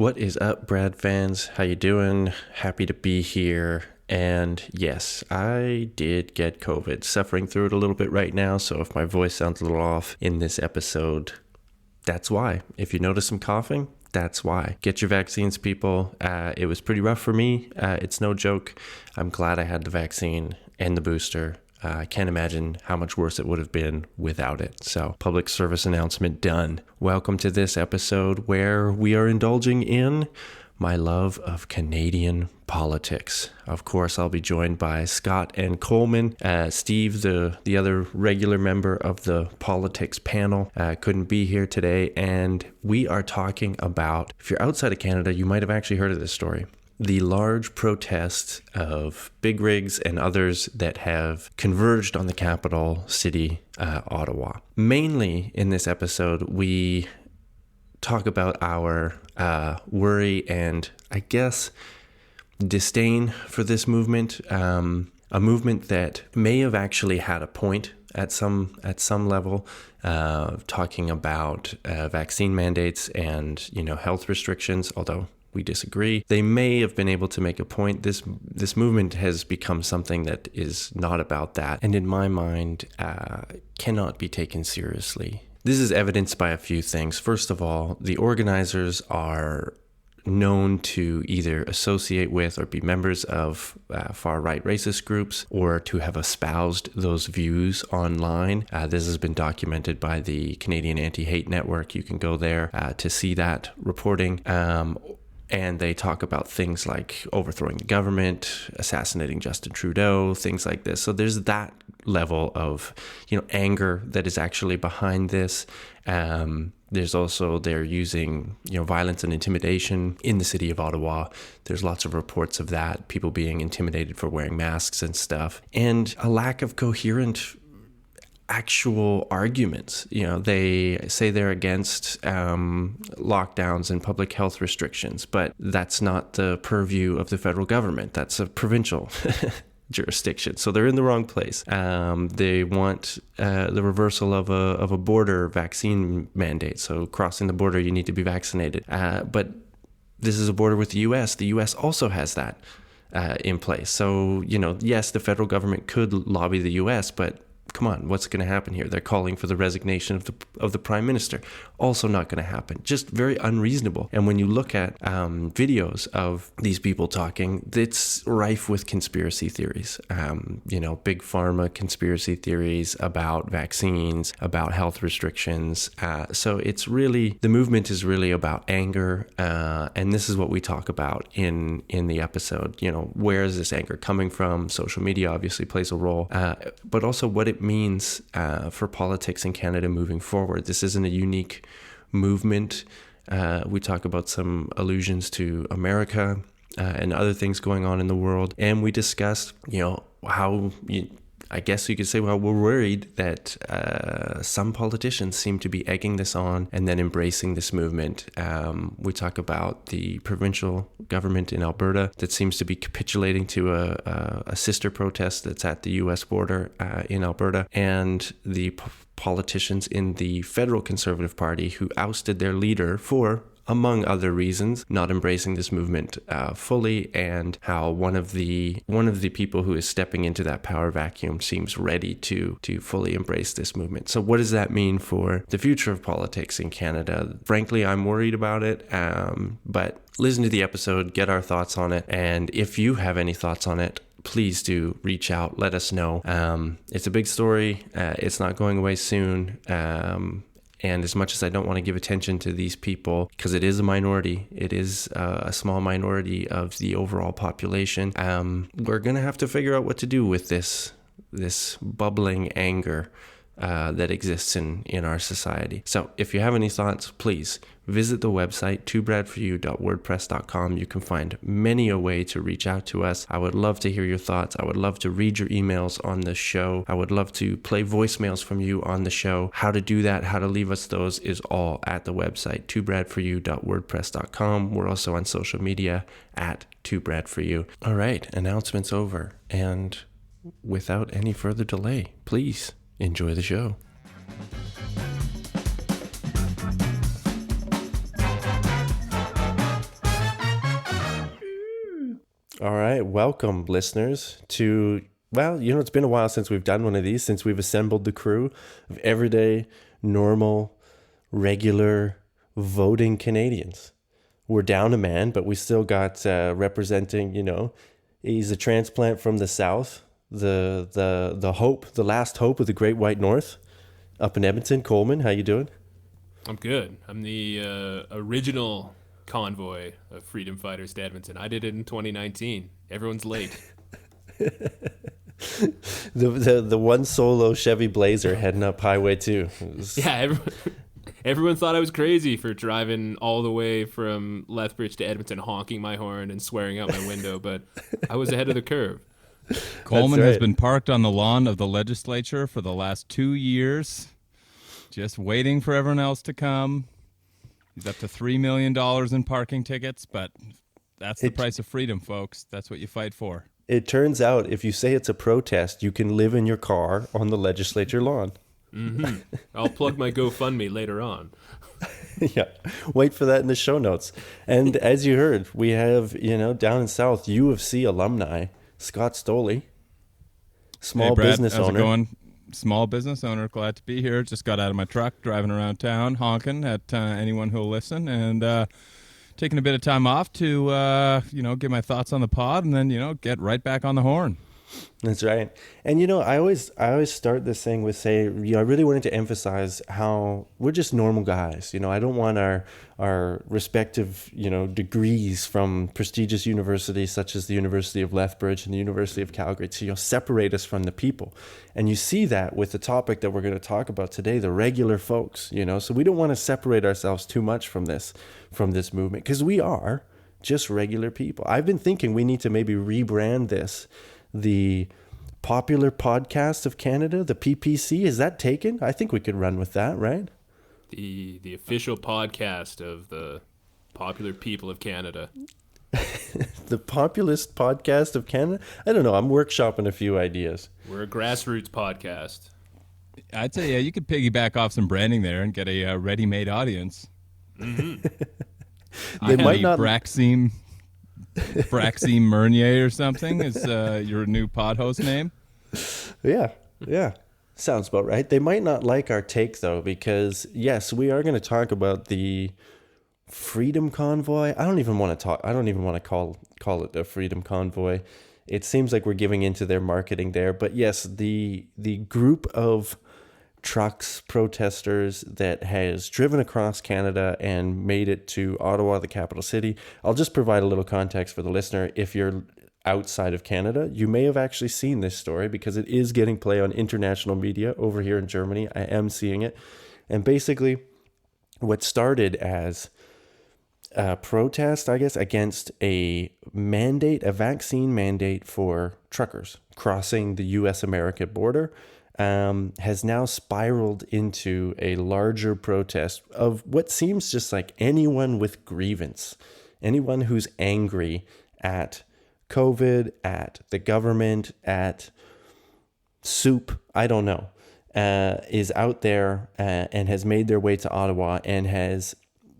What is up, Brad fans? How you doing? Happy to be here. And yes, I did get COVID. Suffering through it a little bit right now, so if my voice sounds a little off in this episode, that's why. If you notice some coughing, that's why. Get your vaccines, people. It was pretty rough for me. It's no joke. I'm glad I had the vaccine and the booster. I can't imagine how much worse it would have been without it. So, public service announcement done. Welcome to this episode where we are indulging in my love of Canadian politics. Of course, I'll be joined by Scott and Coleman. Steve, the other regular member of the politics panel, couldn't be here today. And we are talking about, if you're outside of Canada, you might have actually heard of this story. The large protests of big rigs and others that have converged on the capital city, Ottawa. Mainly in this episode, we talk about our worry and, I guess, disdain for this movement. A movement that may have actually had a point at some level, talking about vaccine mandates and health restrictions, although we disagree. They may have been able to make a point. This movement has become something that is not about that, and in my mind, cannot be taken seriously. This is evidenced by a few things. First of all, the organizers are known to either associate with or be members of far-right racist groups, or to have espoused those views online. This has been documented by the Canadian Anti-Hate Network. You can go there to see that reporting. And they talk about things like overthrowing the government, assassinating Justin Trudeau, things like this. So there's that level of, anger that is actually behind this. There's also, they're using, violence and intimidation in the city of Ottawa. There's lots of reports of that, people being intimidated for wearing masks and stuff. And a lack of coherent actual arguments. They say they're against lockdowns and public health restrictions, but that's not the purview of the federal government. That's a provincial jurisdiction. So they're in the wrong place. They want the reversal of a border vaccine mandate. So crossing the border, you need to be vaccinated. But this is a border with the U.S. The U.S. also has that in place. So, yes, the federal government could lobby the U.S., but come on, what's going to happen here? They're calling for the resignation of the prime minister. Also not going to happen. Just very unreasonable. And when you look at videos of these people talking, it's rife with conspiracy theories. Big pharma conspiracy theories about vaccines, about health restrictions. So it's really, the movement is really about anger. And this is what we talk about in the episode. Where is this anger coming from? Social media obviously plays a role, but also what it means for politics in Canada moving forward. This isn't a unique movement. We talk about some allusions to America and other things going on in the world, and we discussed, how I guess you could say, well, we're worried that some politicians seem to be egging this on and then embracing this movement. We talk about the provincial government in Alberta that seems to be capitulating to a sister protest that's at the U.S. border in Alberta, and the politicians in the federal Conservative Party who ousted their leader for, among other reasons, not embracing this movement fully, and how one of the people who is stepping into that power vacuum seems ready to fully embrace this movement. So what does that mean for the future of politics in Canada? Frankly, I'm worried about it, but listen to the episode, get our thoughts on it, and if you have any thoughts on it, please do reach out, let us know. It's a big story. It's not going away soon. And as much as I don't want to give attention to these people, because it is a minority, it is a small minority of the overall population, we're going to have to figure out what to do with this bubbling anger that exists in our society. So if you have any thoughts, please visit the website, twobradforyou.wordpress.com. You can find many a way to reach out to us. I would love to hear your thoughts. I would love to read your emails on the show. I would love to play voicemails from you on the show. How to do that, how to leave us those is all at the website, twobradforyou.wordpress.com. We're also on social media at twobradforyou. All right, announcements over. And without any further delay, please enjoy the show. All right, welcome, listeners, to, well, it's been a while since we've done one of these, since we've assembled the crew of everyday, normal, regular voting Canadians. We're down a man, but we still got representing, he's a transplant from the South, the hope, the last hope of the Great White North, up in Edmonton. Coleman, how you doing? I'm good. I'm the original convoy of freedom fighters to Edmonton. I did it in 2019. Everyone's late. The one solo Chevy Blazer heading up Highway 2. Yeah, everyone thought I was crazy for driving all the way from Lethbridge to Edmonton, honking my horn and swearing out my window, but I was ahead of the curve. Coleman has been parked on the lawn of the legislature for the last 2 years, just waiting for everyone else to come. He's up to $3 million in parking tickets, but that's the price of freedom, folks. That's what you fight for. It turns out if you say it's a protest, you can live in your car on the legislature lawn. Mm-hmm. I'll plug my GoFundMe later on. Yeah, wait for that in the show notes. And as you heard, we have, down in South, U of C alumni, Scott Stoley, small Brad, business how's owner. It going? Small business owner, glad to be here. Just got out of my truck, driving around town, honking at anyone who'll listen, and taking a bit of time off to, get my thoughts on the pod, and then, get right back on the horn. That's right. And, I always start this thing with I really wanted to emphasize how we're just normal guys. I don't want our respective, degrees from prestigious universities such as the University of Lethbridge and the University of Calgary to, separate us from the people. And you see that with the topic that we're going to talk about today, the regular folks, so we don't want to separate ourselves too much from this movement because we are just regular people. I've been thinking we need to maybe rebrand this. The Popular Podcast of Canada, the PPC, is that taken? I think we could run with that, right? The official podcast of the popular people of Canada. The Populist Podcast of Canada? I don't know. I'm workshopping a few ideas. We're a grassroots podcast. I'd say, yeah, you could piggyback off some branding there and get a ready-made audience. Mm-hmm. They might not... Braxy Meunier or something is your new pod host name. Yeah. Sounds about right. They might not like our take though, because yes, we are going to talk about the Freedom Convoy. I don't even want to call it the Freedom Convoy. It seems like we're giving into their marketing there, but yes, the group of trucks, protesters that has driven across Canada and made it to Ottawa, the capital city. I'll just provide a little context for the listener. If you're outside of Canada, you may have actually seen this story because it is getting play on international media over here in Germany. I am seeing it. And basically, what started as a protest, I guess, against a vaccine mandate for truckers crossing the U.S.-America border, has now spiraled into a larger protest of what seems just like anyone with grievance, anyone who's angry at COVID, at the government, at soup, I don't know, is out there and has made their way to Ottawa and has,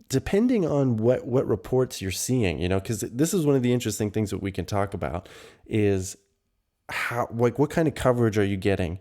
depending on what reports you're seeing, because this is one of the interesting things that we can talk about is how, what kind of coverage are you getting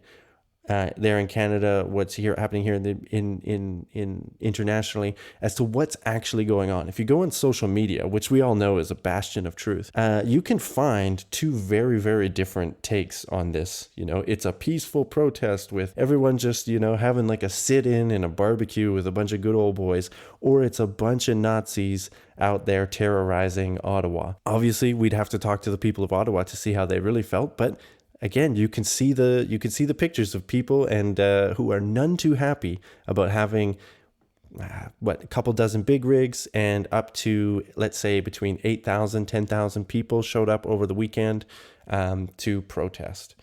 there in Canada, what's happening here in internationally as to what's actually going on. If you go on social media, which we all know is a bastion of truth, you can find two very, very different takes on this. It's a peaceful protest with everyone just, having like a sit-in and a barbecue with a bunch of good old boys, or it's a bunch of Nazis out there terrorizing Ottawa. Obviously, we'd have to talk to the people of Ottawa to see how they really felt, but again, you can see the pictures of people and who are none too happy about having a couple dozen big rigs and up to, let's say, between 8,000, 10,000 people showed up over the weekend to protest.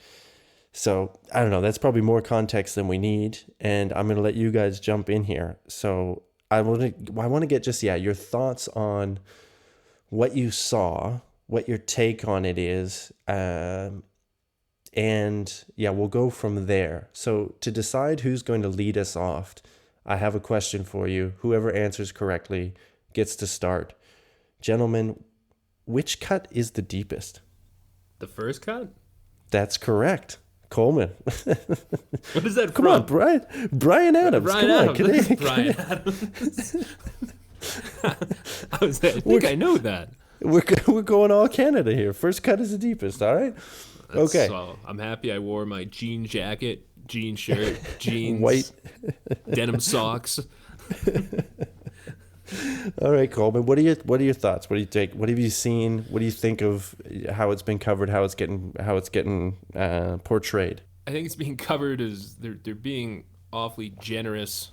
So I don't know. That's probably more context than we need, and I'm going to let you guys jump in here. So I want to get just your thoughts on what you saw, what your take on it is. And we'll go from there. So to decide who's going to lead us off, I have a question for you. Whoever answers correctly gets to start. Gentlemen, which cut is the deepest? The first cut? That's correct. Coleman. What is that Come from? on, Brian Adams. Brian Come on, Adams. Canadian. Brian Adams. I think I know that. We're going all Canada here. First cut is the deepest, all right? Okay. So I'm happy I wore my jean jacket, jean shirt, jeans, White. denim socks. All right, Coleman. What are your thoughts? What do you take? What have you seen? What do you think of how it's been covered? How it's getting portrayed? I think it's being covered as they're being awfully generous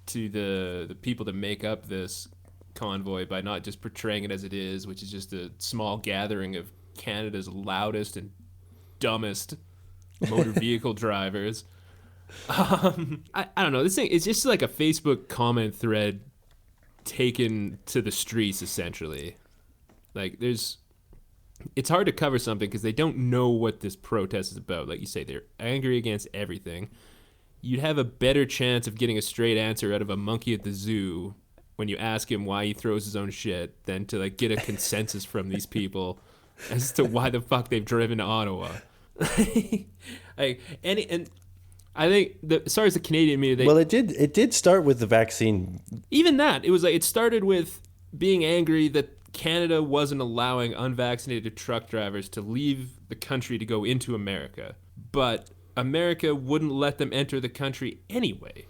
to the people that make up this convoy by not just portraying it as it is, which is just a small gathering of Canada's loudest and dumbest motor vehicle drivers. I don't know. This thing is just like a Facebook comment thread taken to the streets, essentially. Like, it's hard to cover something because they don't know what this protest is about. Like you say, they're angry against everything. You'd have a better chance of getting a straight answer out of a monkey at the zoo when you ask him why he throws his own shit than to like get a consensus from these people as to why the fuck they've driven to Ottawa. And I think as far as the Canadian media, it did start with the vaccine. Even that, it was like it started with being angry that Canada wasn't allowing unvaccinated truck drivers to leave the country to go into America, but America wouldn't let them enter the country anyway.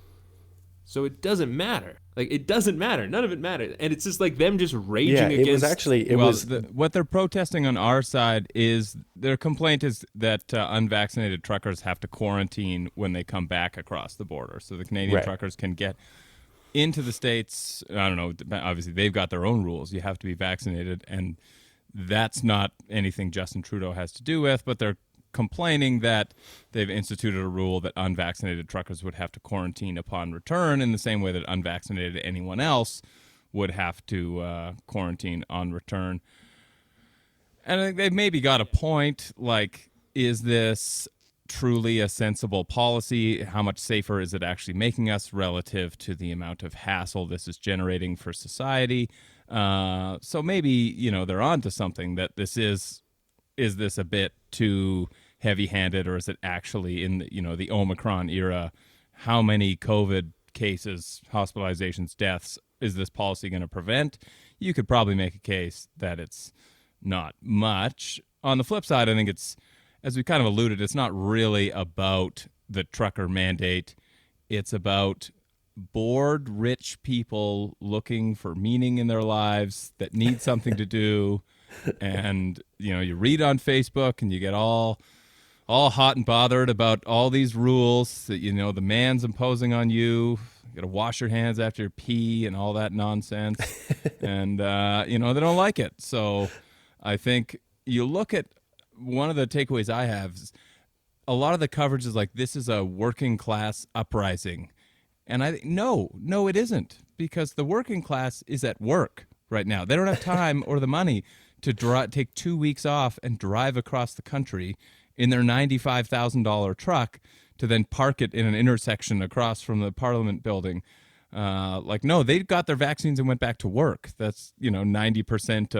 So it doesn't matter. Like, it doesn't matter. None of it matters. And it's just like them just raging against... What they're protesting on our side is their complaint is that unvaccinated truckers have to quarantine when they come back across the border. So the Canadian truckers can get into the States. I don't know. Obviously, they've got their own rules. You have to be vaccinated. And that's not anything Justin Trudeau has to do with, but they're complaining that they've instituted a rule that unvaccinated truckers would have to quarantine upon return in the same way that unvaccinated anyone else would have to quarantine on return. And I think they've maybe got a point. Like, is this truly a sensible policy? How much safer is it actually making us relative to the amount of hassle this is generating for society? So maybe, they're onto something, that this is this a bit too heavy-handed, or is it actually in the Omicron era? How many COVID cases, hospitalizations, deaths is this policy going to prevent? You could probably make a case that it's not much. On the flip side, I think it's, as we kind of alluded, it's not really about the trucker mandate. It's about bored, rich people looking for meaning in their lives that need something to do. And you read on Facebook and you get all hot and bothered about all these rules that the man's imposing on you. You got to wash your hands after you pee and all that nonsense. And they don't like it. So I think you look at one of the takeaways I have is a lot of the coverage is like, this is a working class uprising. And I think no, it isn't, because the working class is at work right now. They don't have time or the money to take 2 weeks off and drive across the country in their $95,000 truck to then park it in an intersection across from the Parliament building. No, they got their vaccines and went back to work. That's 90%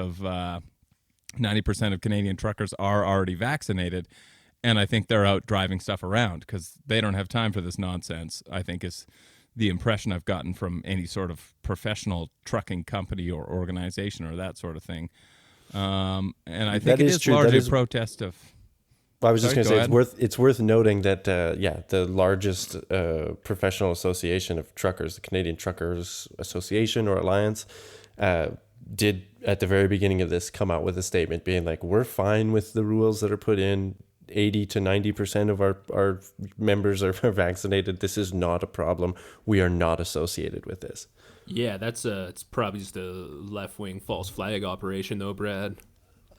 of Canadian truckers are already vaccinated, and I think they're out driving stuff around because they don't have time for this nonsense, I think, is the impression I've gotten from any sort of professional trucking company or organization or that sort of thing. And I think it is largely a protest of... I was just going to say, it's worth noting that, the largest professional association of truckers, the Canadian Truckers Association or Alliance, did at the very beginning of this come out with a statement being like, we're fine with the rules that are put in. 80 to 90% of our members are vaccinated. This is not a problem. We are not associated with this. Yeah, it's probably just a left-wing false flag operation, though, Brad.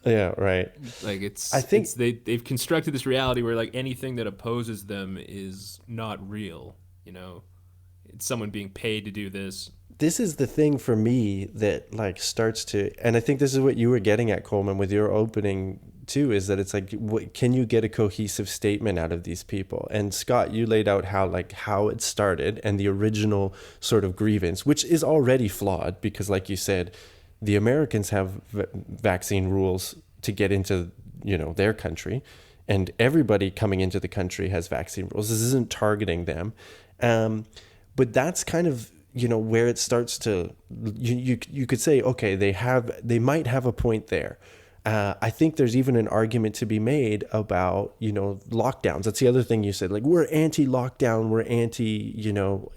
Yeah, right. Like, they've constructed this reality where like anything that opposes them is not real. It's someone being paid to do this. This is the thing for me that like starts to, and I think this is what you were getting at, Coleman, with your opening too, is that it's like, can you get a cohesive statement out of these people? And Scott, you laid out how it started and the original sort of grievance, which is already flawed because, like you said, the Americans have vaccine rules to get into their country, and everybody coming into the country has vaccine rules. This isn't targeting them. But that's kind of, where it starts to, you could say, okay, they might have a point there. I think there's even an argument to be made about, lockdowns. That's the other thing you said, like, we're anti-lockdown, we're anti,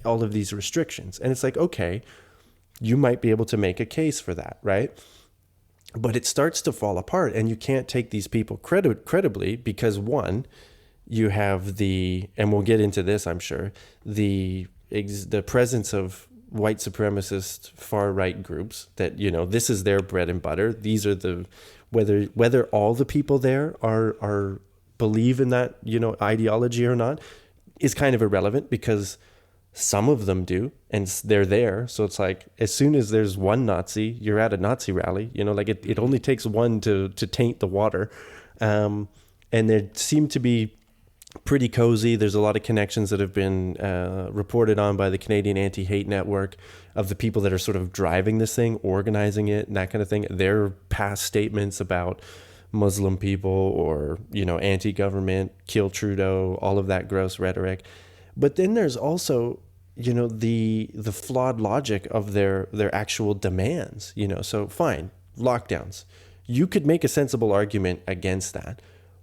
all of these restrictions. And it's like, okay, you might be able to make a case for that, right? But it starts to fall apart, and you can't take these people credibly because, one, you have and we'll get into this, I'm sure, the presence of white supremacist far-right groups that, this is their bread and butter. These are whether all the people there are believe in that, ideology or not is kind of irrelevant, because some of them do, and they're there. So it's like, as soon as there's one Nazi, you're at a Nazi rally, like it only takes one to taint the water. And there seem to be pretty cozy. There's a lot of connections that have been reported on by the Canadian Anti-Hate Network of the people that are sort of driving this thing, organizing it, and that kind of thing. Their past statements about Muslim people or, anti-government, kill Trudeau, all of that gross rhetoric. But then there's also, the flawed logic of their actual demands, so fine, lockdowns. You could make a sensible argument against that,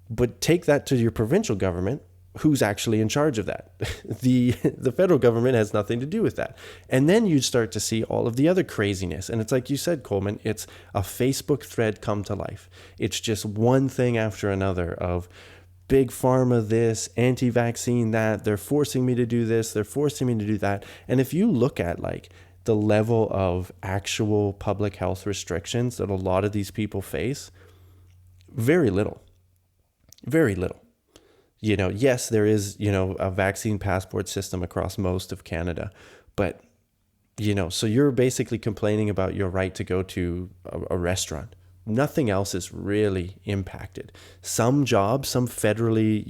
but take that to your provincial government, who's actually in charge of that. The federal government has nothing to do with that. And then you start to see all of the other craziness. And it's like you said, Coleman, it's a Facebook thread come to life. It's just one thing after another of big pharma this, anti-vaccine that, they're forcing me to do this, they're forcing me to do that. And if you look at like the level of actual public health restrictions that a lot of these people face, very little. Very little. Yes, there is, a vaccine passport system across most of Canada, but, so you're basically complaining about your right to go to a restaurant. Nothing else is really impacted. Some jobs, some federally,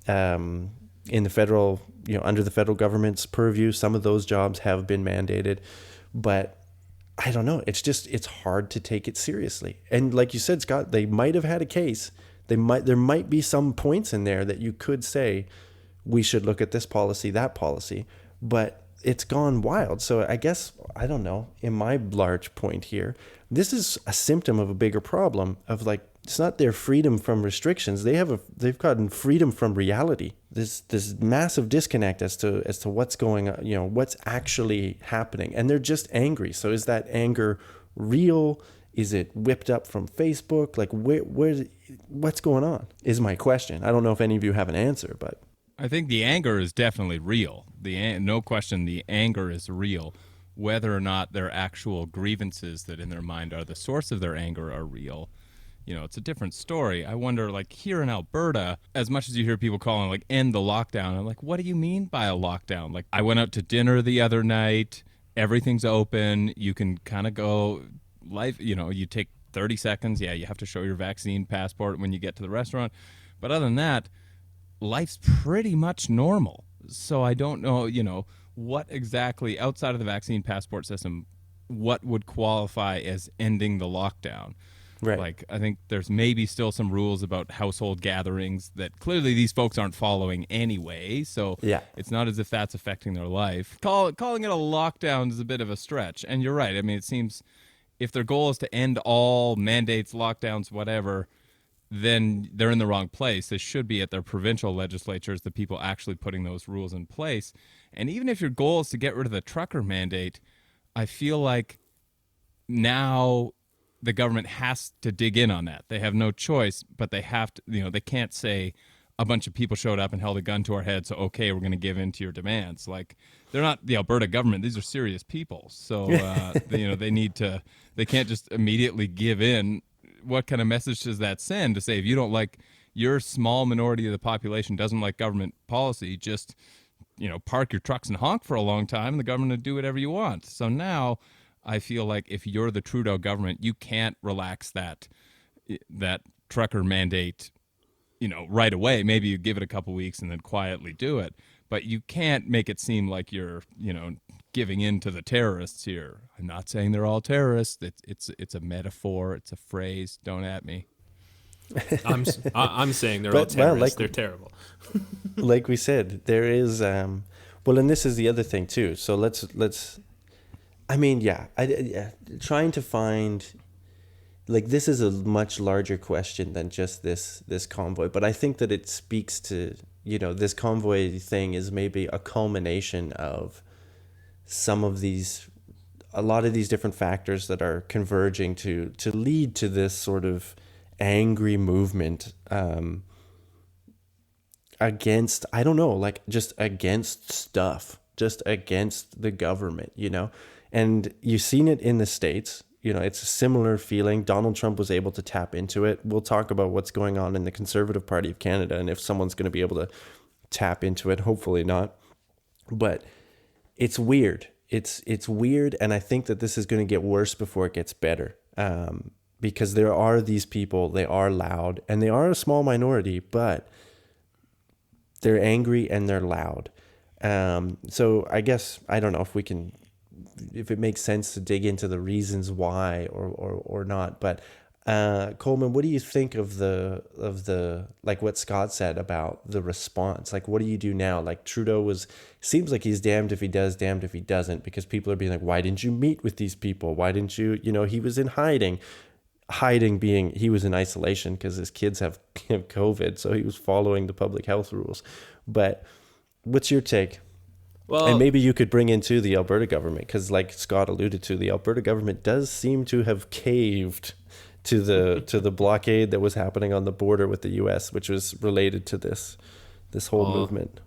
in the federal, under the federal government's purview, some of those jobs have been mandated, but I don't know. It's hard to take it seriously. And like you said, Scott, they might have had a case. There might be some points in there that you could say, we should look at this policy, that policy, but it's gone wild. So I guess, I don't know, in my large point here, this is a symptom of a bigger problem of like, it's not their freedom from restrictions. They've gotten freedom from reality. This massive disconnect as to what's going on, what's actually happening. And they're just angry. So is that anger real? Is it whipped up from Facebook? Like what's going on is my question. I don't know if any of you have an answer, but I think the anger is definitely real. No question, the anger is real. Whether or not their actual grievances that in their mind are the source of their anger are real, it's a different story. I wonder, like here in Alberta, as much as you hear people calling like end the lockdown, I'm like, what do you mean by a lockdown? Like I went out to dinner the other night, everything's open, you can kind of go life, you take 30 seconds. Yeah, you have to show your vaccine passport when you get to the restaurant. But other than that, life's pretty much normal. So I don't know, what exactly outside of the vaccine passport system, what would qualify as ending the lockdown. Right. Like, I think there's maybe still some rules about household gatherings that clearly these folks aren't following anyway. So yeah, it's not as if that's affecting their life. Calling it a lockdown is a bit of a stretch. And you're right. I mean, it seems if their goal is to end all mandates, lockdowns, whatever, then they're in the wrong place. They should be at their provincial legislatures, the people actually putting those rules in place. And even if your goal is to get rid of the trucker mandate, I feel like now the government has to dig in on that. They have no choice, but they have to, they can't say a bunch of people showed up and held a gun to our head, so okay, we're going to give in to your demands. Like, they're not the Alberta government. These are serious people. So, they can't just immediately give in. What kind of message does that send to say if you don't like your small minority of the population doesn't like government policy, just park your trucks and honk for a long time and the government will do whatever you want. So now I feel like if you're the Trudeau government, you can't relax that trucker mandate right away. Maybe you give it a couple weeks and then quietly do it, but you can't make it seem like you're giving in to the terrorists here. I'm not saying they're all terrorists. It's a metaphor. It's a phrase. Don't at me. I'm saying they're all terrorists. They're terrible. Like we said, there is well, and this is the other thing too. So let's I mean, trying to find, like, this is a much larger question than just this convoy, but I think that it speaks to, this convoy thing is maybe a culmination of a lot of these different factors that are converging to lead to this sort of angry movement against, I don't know, like, just against stuff, just against the government, and you've seen it in the States. It's a similar feeling. Donald Trump was able to tap into it. We'll talk about what's going on in the Conservative Party of Canada and if someone's going to be able to tap into it. Hopefully not. But it's weird. It's weird, and I think that this is going to get worse before it gets better. Because there are these people, they are loud, and they are a small minority, but they're angry and they're loud. So I guess, I don't know if it makes sense to dig into the reasons why or not. But Coleman, what do you think of the like what Scott said about the response? Like, what do you do now? Like, Trudeau seems like he's damned if he does, damned if he doesn't, because people are being like, why didn't you meet with these people? Why didn't you, he was in hiding being he was in isolation because his kids have COVID, so he was following the public health rules. But what's your take? Well, and maybe you could bring into the Alberta government, because like Scott alluded to, the Alberta government does seem to have caved to the blockade that was happening on the border with the U.S., which was related to this whole movement.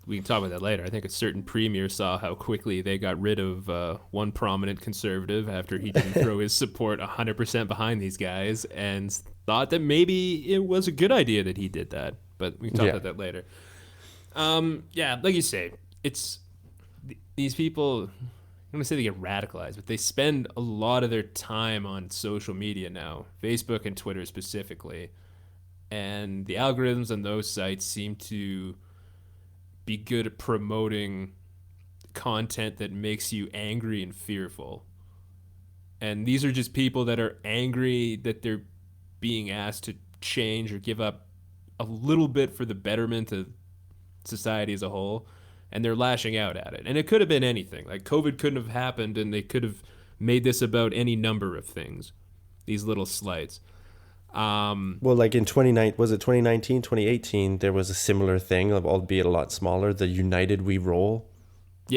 We can talk about that later. I think a certain premier saw how quickly they got rid of one prominent conservative after he didn't throw his support 100% behind these guys, and thought that maybe it was a good idea that he did that. But we can talk about that later. Like you say, it's these people, I'm going to say they get radicalized, but they spend a lot of their time on social media now, Facebook and Twitter specifically. And the algorithms on those sites seem to be good at promoting content that makes you angry and fearful. And these are just people that are angry that they're being asked to change or give up a little bit for the betterment of society as a whole. And they're lashing out at it. And it could have been anything. Like, COVID couldn't have happened, and they could have made this about any number of things, these little slights. Well, like in 2019, 2018, there was a similar thing, albeit a lot smaller, the United We Roll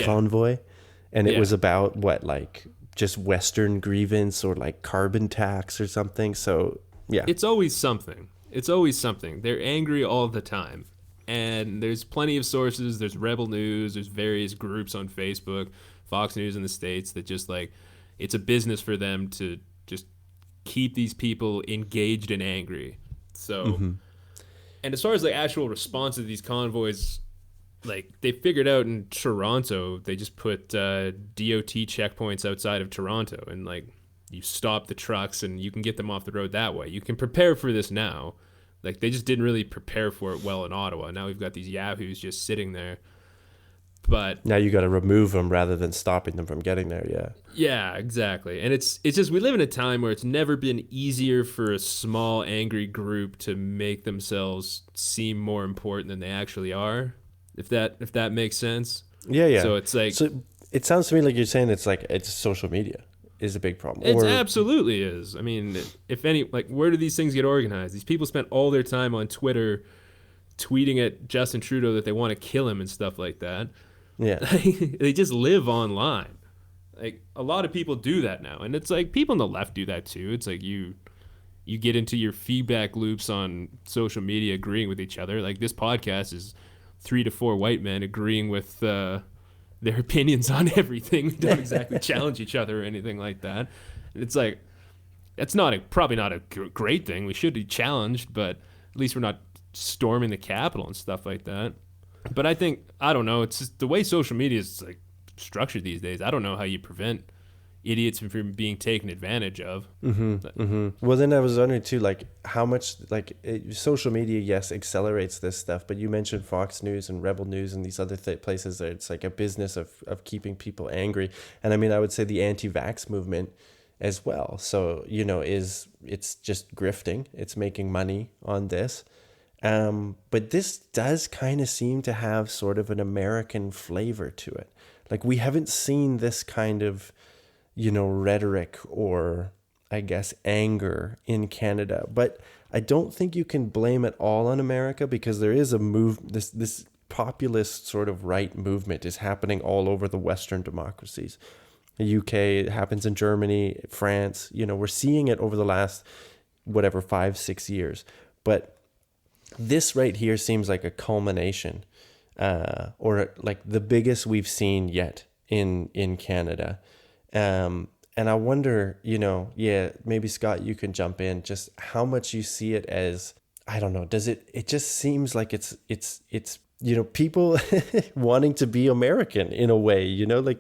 convoy. And it was about, just Western grievance or like carbon tax or something. So, yeah. It's always something. They're angry all the time. And there's plenty of sources. There's Rebel News. There's various groups on Facebook, Fox News in the States, that just it's a business for them to just keep these people engaged and angry. So, and as far as the actual response to these convoys, they figured out in Toronto, they just put DOT checkpoints outside of Toronto, and you stop the trucks and you can get them off the road that way. You can prepare for this now. They just didn't really prepare for it well in Ottawa. Now we've got these yahoos just sitting there. But now you got to remove them rather than stopping them from getting there, yeah. Yeah, exactly. And it's just, we live in a time where it's never been easier for a small, angry group to make themselves seem more important than they actually are, if that makes sense. Yeah. So it's So it sounds to me like you're saying it's social media is a big problem. It absolutely is. I mean, if any, where do these things get organized? These people spent all their time on Twitter tweeting at Justin Trudeau that they want to kill him and stuff like that. Yeah. They just live online. A lot of people do that now. And it's people on the left do that too. It's you get into your feedback loops on social media agreeing with each other. This podcast is 3 to 4 white men agreeing with their opinions on everything. We don't exactly challenge each other or anything like that. It's that's probably not a great thing. We should be challenged, but at least we're not storming the Capitol and stuff like that. But I don't know, it's just the way social media is structured these days. I don't know how you prevent idiots from being taken advantage of. Well, then I was wondering too, how much social media, yes, accelerates this stuff, but you mentioned Fox News and Rebel News and these other places that it's a business of keeping people angry. And I mean, I would say the anti-vax movement as well. So, it's just grifting. It's making money on this. But this does kind of seem to have sort of an American flavor to it. Like, we haven't seen this kind of, rhetoric or, I guess, anger in Canada. But I don't think you can blame it all on America, because there is a this populist sort of right movement is happening all over the Western democracies. The UK, it happens in Germany, France. We're seeing it over the last, 5-6 years. But this right here seems like a culmination, or like the biggest we've seen yet in Canada. And I wonder, maybe Scott, you can jump in, just how much you see it as, I don't know, it just seems like it's people wanting to be American in a way, like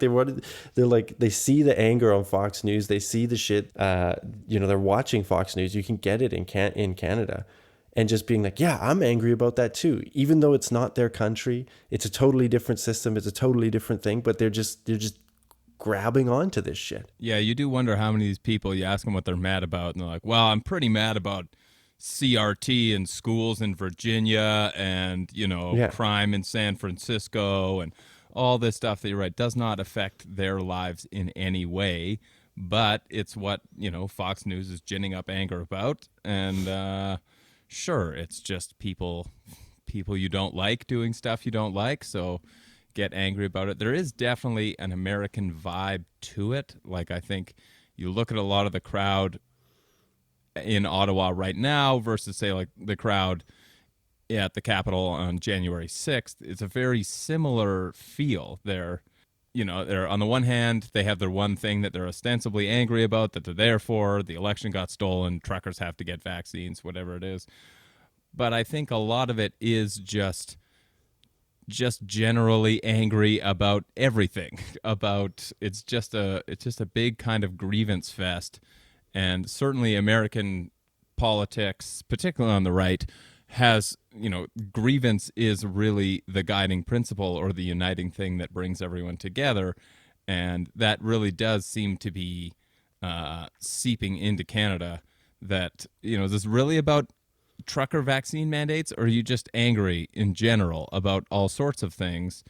they see the anger on Fox News, they see the shit, they're watching Fox News, you can get it in Canada, and just being like, yeah, I'm angry about that too, even though it's not their country, it's a totally different system, it's a totally different thing, but they're just grabbing onto this shit. Yeah, you do wonder how many of these people, you ask them what they're mad about, and they're like, well, I'm pretty mad about CRT in schools in Virginia and, crime in San Francisco and all this stuff that you're right does not affect their lives in any way, but it's what, Fox News is ginning up anger about. And sure, it's just people you don't like doing stuff you don't like, so get angry about it. There is definitely an American vibe to it. Like, I think you look at a lot of the crowd in Ottawa right now versus, say, like the crowd at the Capitol on January 6th, it's a very similar feel. They're on the one hand, they have their one thing that they're ostensibly angry about, that they're there for. The election got stolen, truckers have to get vaccines, whatever it is. But I think a lot of it is just generally angry about everything. It's just a big kind of grievance fest. And certainly American politics, particularly on the right, has, grievance is really the guiding principle or the uniting thing that brings everyone together. And that really does seem to be seeping into Canada. That, is this really about trucker vaccine mandates, or are you just angry in general about all sorts of things?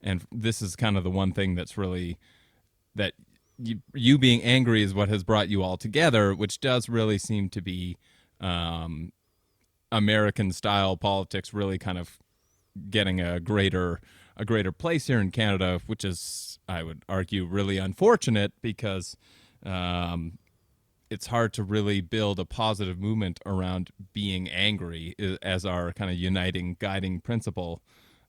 And this is kind of the one thing that's really, that you being angry is what has brought you all together, which does really seem to be American style politics really kind of getting a greater place here in Canada, which is, I would argue, really unfortunate, because it's hard to really build a positive movement around being angry as our kind of uniting, guiding principle.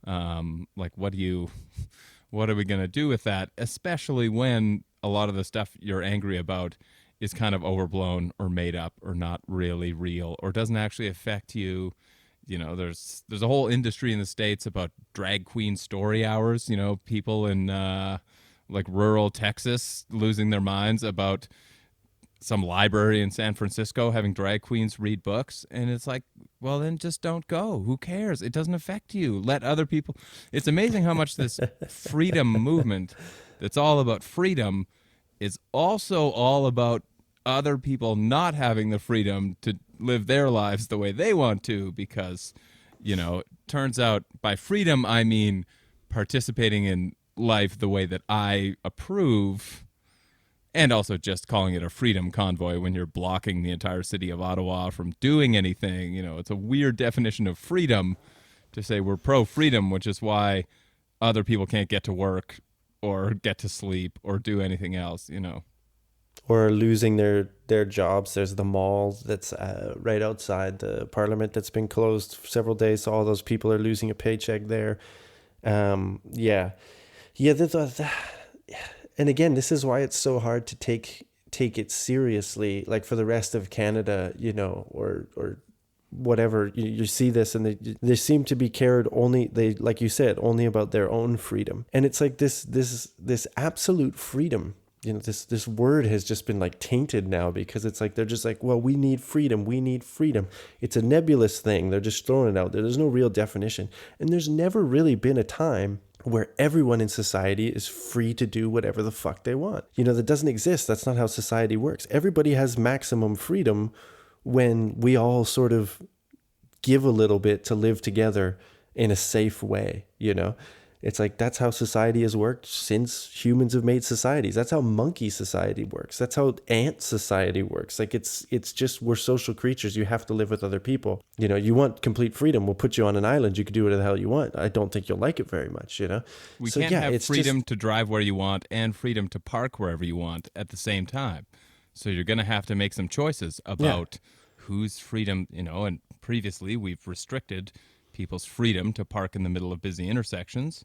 Like, what are we going to do with that, especially when a lot of the stuff you're angry about is kind of overblown or made up or not really real or doesn't actually affect you. There's a whole industry in the States about drag queen story hours, people in like rural Texas losing their minds about some library in San Francisco having drag queens read books. And it's like, well, then just don't go. Who cares? It doesn't affect you. Let other people. It's amazing how much this freedom movement that's all about freedom is also all about other people not having the freedom to live their lives the way they want to, because, it turns out by freedom, I mean participating in life the way that I approve, and also just calling it a freedom convoy when you're blocking the entire city of Ottawa from doing anything. It's a weird definition of freedom to say we're pro-freedom, which is why other people can't get to work or get to sleep or do anything else, Or losing their jobs. There's the mall that's right outside the parliament that's been closed for several days. So all those people are losing a paycheck there. Yeah. And again, this is why it's so hard to take it seriously, like for the rest of Canada, or whatever. You see this, and they seem to be cared only, like you said, only about their own freedom. And it's like this absolute freedom. This word has just been like tainted now, because it's like they're just like, well, we need freedom. It's a nebulous thing. They're just throwing it out there. There's no real definition. And there's never really been a time where everyone in society is free to do whatever the fuck they want. That doesn't exist. That's not how society works. Everybody has maximum freedom when we all sort of give a little bit to live together in a safe way. It's like, that's how society has worked since humans have made societies. That's how monkey society works. That's how ant society works. Like, it's just, we're social creatures. You have to live with other people. You want complete freedom, we'll put you on an island. You can do whatever the hell you want. I don't think you'll like it very much, We can't have freedom to drive where you want and freedom to park wherever you want at the same time. So you're going to have to make some choices about whose freedom, and previously we've restricted people's freedom to park in the middle of busy intersections,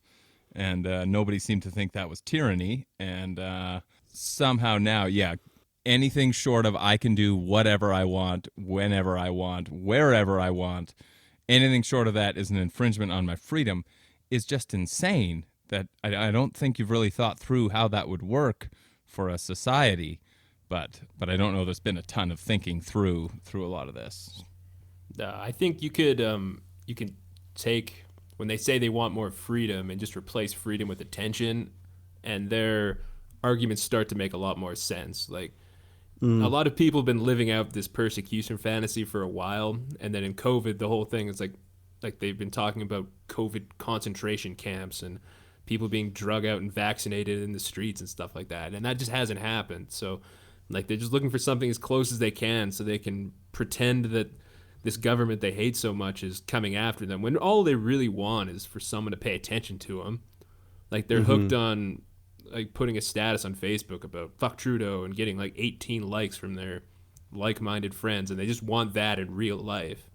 and nobody seemed to think that was tyranny. And somehow now, anything short of I can do whatever I want, whenever I want, wherever I want, anything short of that is an infringement on my freedom, is just insane. That I don't think you've really thought through how that would work for a society, but I don't know. There's been a ton of thinking through a lot of this. I think you could you can take, when they say they want more freedom, and just replace freedom with attention, and their arguments start to make a lot more sense. Like, a lot of people have been living out this persecution fantasy for a while, and then in COVID, the whole thing is like they've been talking about COVID concentration camps and people being drug out and vaccinated in the streets and stuff like that, and that just hasn't happened. So, like, they're just looking for something as close as they can so they can pretend that this government they hate so much is coming after them, when all they really want is for someone to pay attention to them. Like, they're hooked on, like, putting a status on Facebook about fuck Trudeau and getting like 18 likes from their like-minded friends, and they just want that in real life.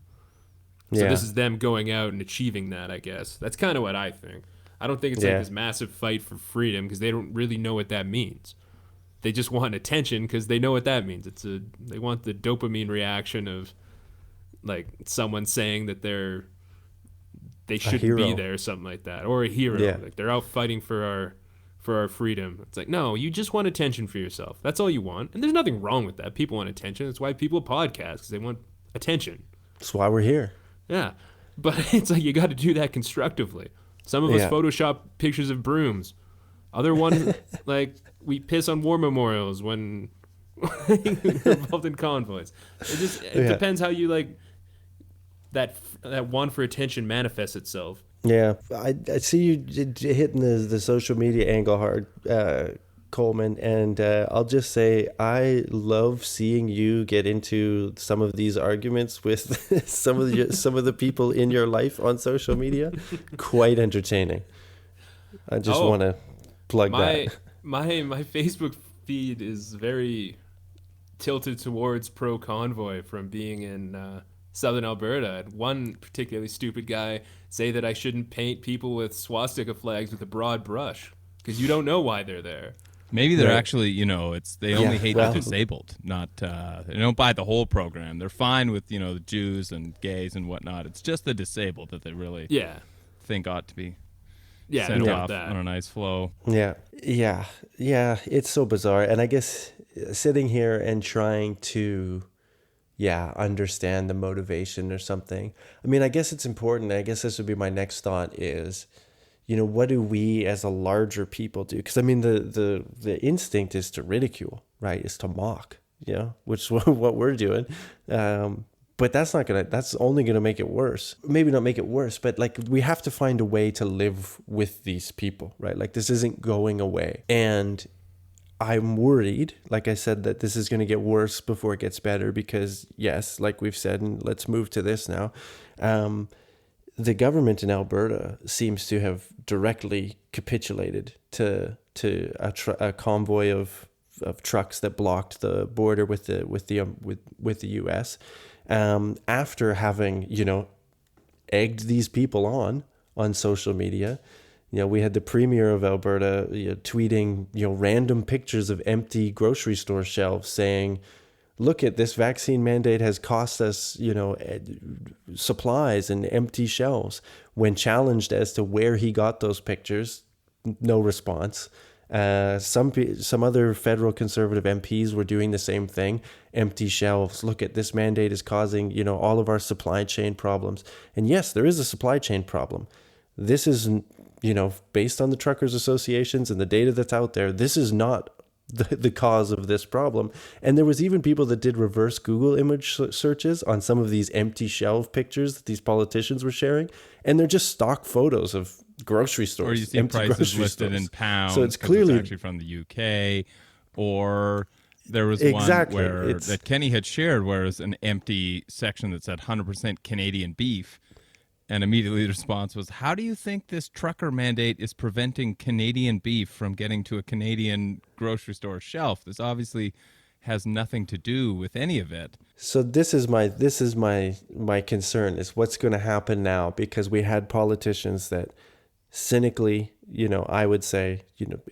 So this is them going out and achieving that, I guess. That's kind of what I think. I don't think it's like this massive fight for freedom, because they don't really know what that means. They just want attention because they know what that means. They want the dopamine reaction of, like, someone saying that they shouldn't be there or something like that, or a hero. Like, they're out fighting for our freedom. It's like, no, you just want attention for yourself. That's all you want, and there's nothing wrong with that. People want attention. That's why people podcast, because they want attention. That's why we're here. Yeah, but it's like, you got to do that constructively. Some of us Photoshop pictures of brooms. Other one, like, we piss on war memorials when we're involved in convoys. It depends how you, like, that want for attention manifests itself. Yeah, I see you hitting the social media angle hard, Coleman, and I'll just say I love seeing you get into some of these arguments with some of the people in your life on social media. Quite entertaining. I just want to plug that. My Facebook feed is very tilted towards pro-convoy from being in southern Alberta. I had one particularly stupid guy say that I shouldn't paint people with swastika flags with a broad brush because you don't know why they're there. Maybe they're actually, they only hate the disabled, not, they don't buy the whole program. They're fine with, the Jews and gays and whatnot. It's just the disabled that they really think ought to be sent off on a nice flow. Yeah. It's so bizarre. And I guess sitting here and trying to understand the motivation or something. I mean, I guess it's important. I guess this would be my next thought is, what do we as a larger people do? Because I mean, the instinct is to ridicule, right? Is to mock, which is what we're doing. But that's only gonna make it worse. Maybe not make it worse, but like we have to find a way to live with these people, right? Like this isn't going away. And I'm worried, like I said, that this is going to get worse before it gets better because, yes, like we've said, and let's move to this now, the government in Alberta seems to have directly capitulated to a convoy of trucks that blocked the border with the U.S. After having, egged these people on social media. We had the premier of Alberta tweeting, random pictures of empty grocery store shelves saying, look at this vaccine mandate has cost us, supplies and empty shelves. When challenged as to where he got those pictures, no response. Some other federal conservative MPs were doing the same thing. Empty shelves. Look at this mandate is causing, all of our supply chain problems. And yes, there is a supply chain problem. This is based on the truckers associations and the data that's out there, this is not the cause of this problem. And there was even people that did reverse Google image searches on some of these empty shelf pictures that these politicians were sharing, and they're just stock photos of grocery stores, or you see prices listed in pounds, so it's clearly actually from the UK. Or there was exactly one where that Kenny had shared, where it was an empty section that said 100% Canadian beef. And immediately the response was, how do you think this trucker mandate is preventing Canadian beef from getting to a Canadian grocery store shelf? This obviously has nothing to do with any of it. So this is my concern, is what's going to happen now, because we had politicians that cynically, I would say,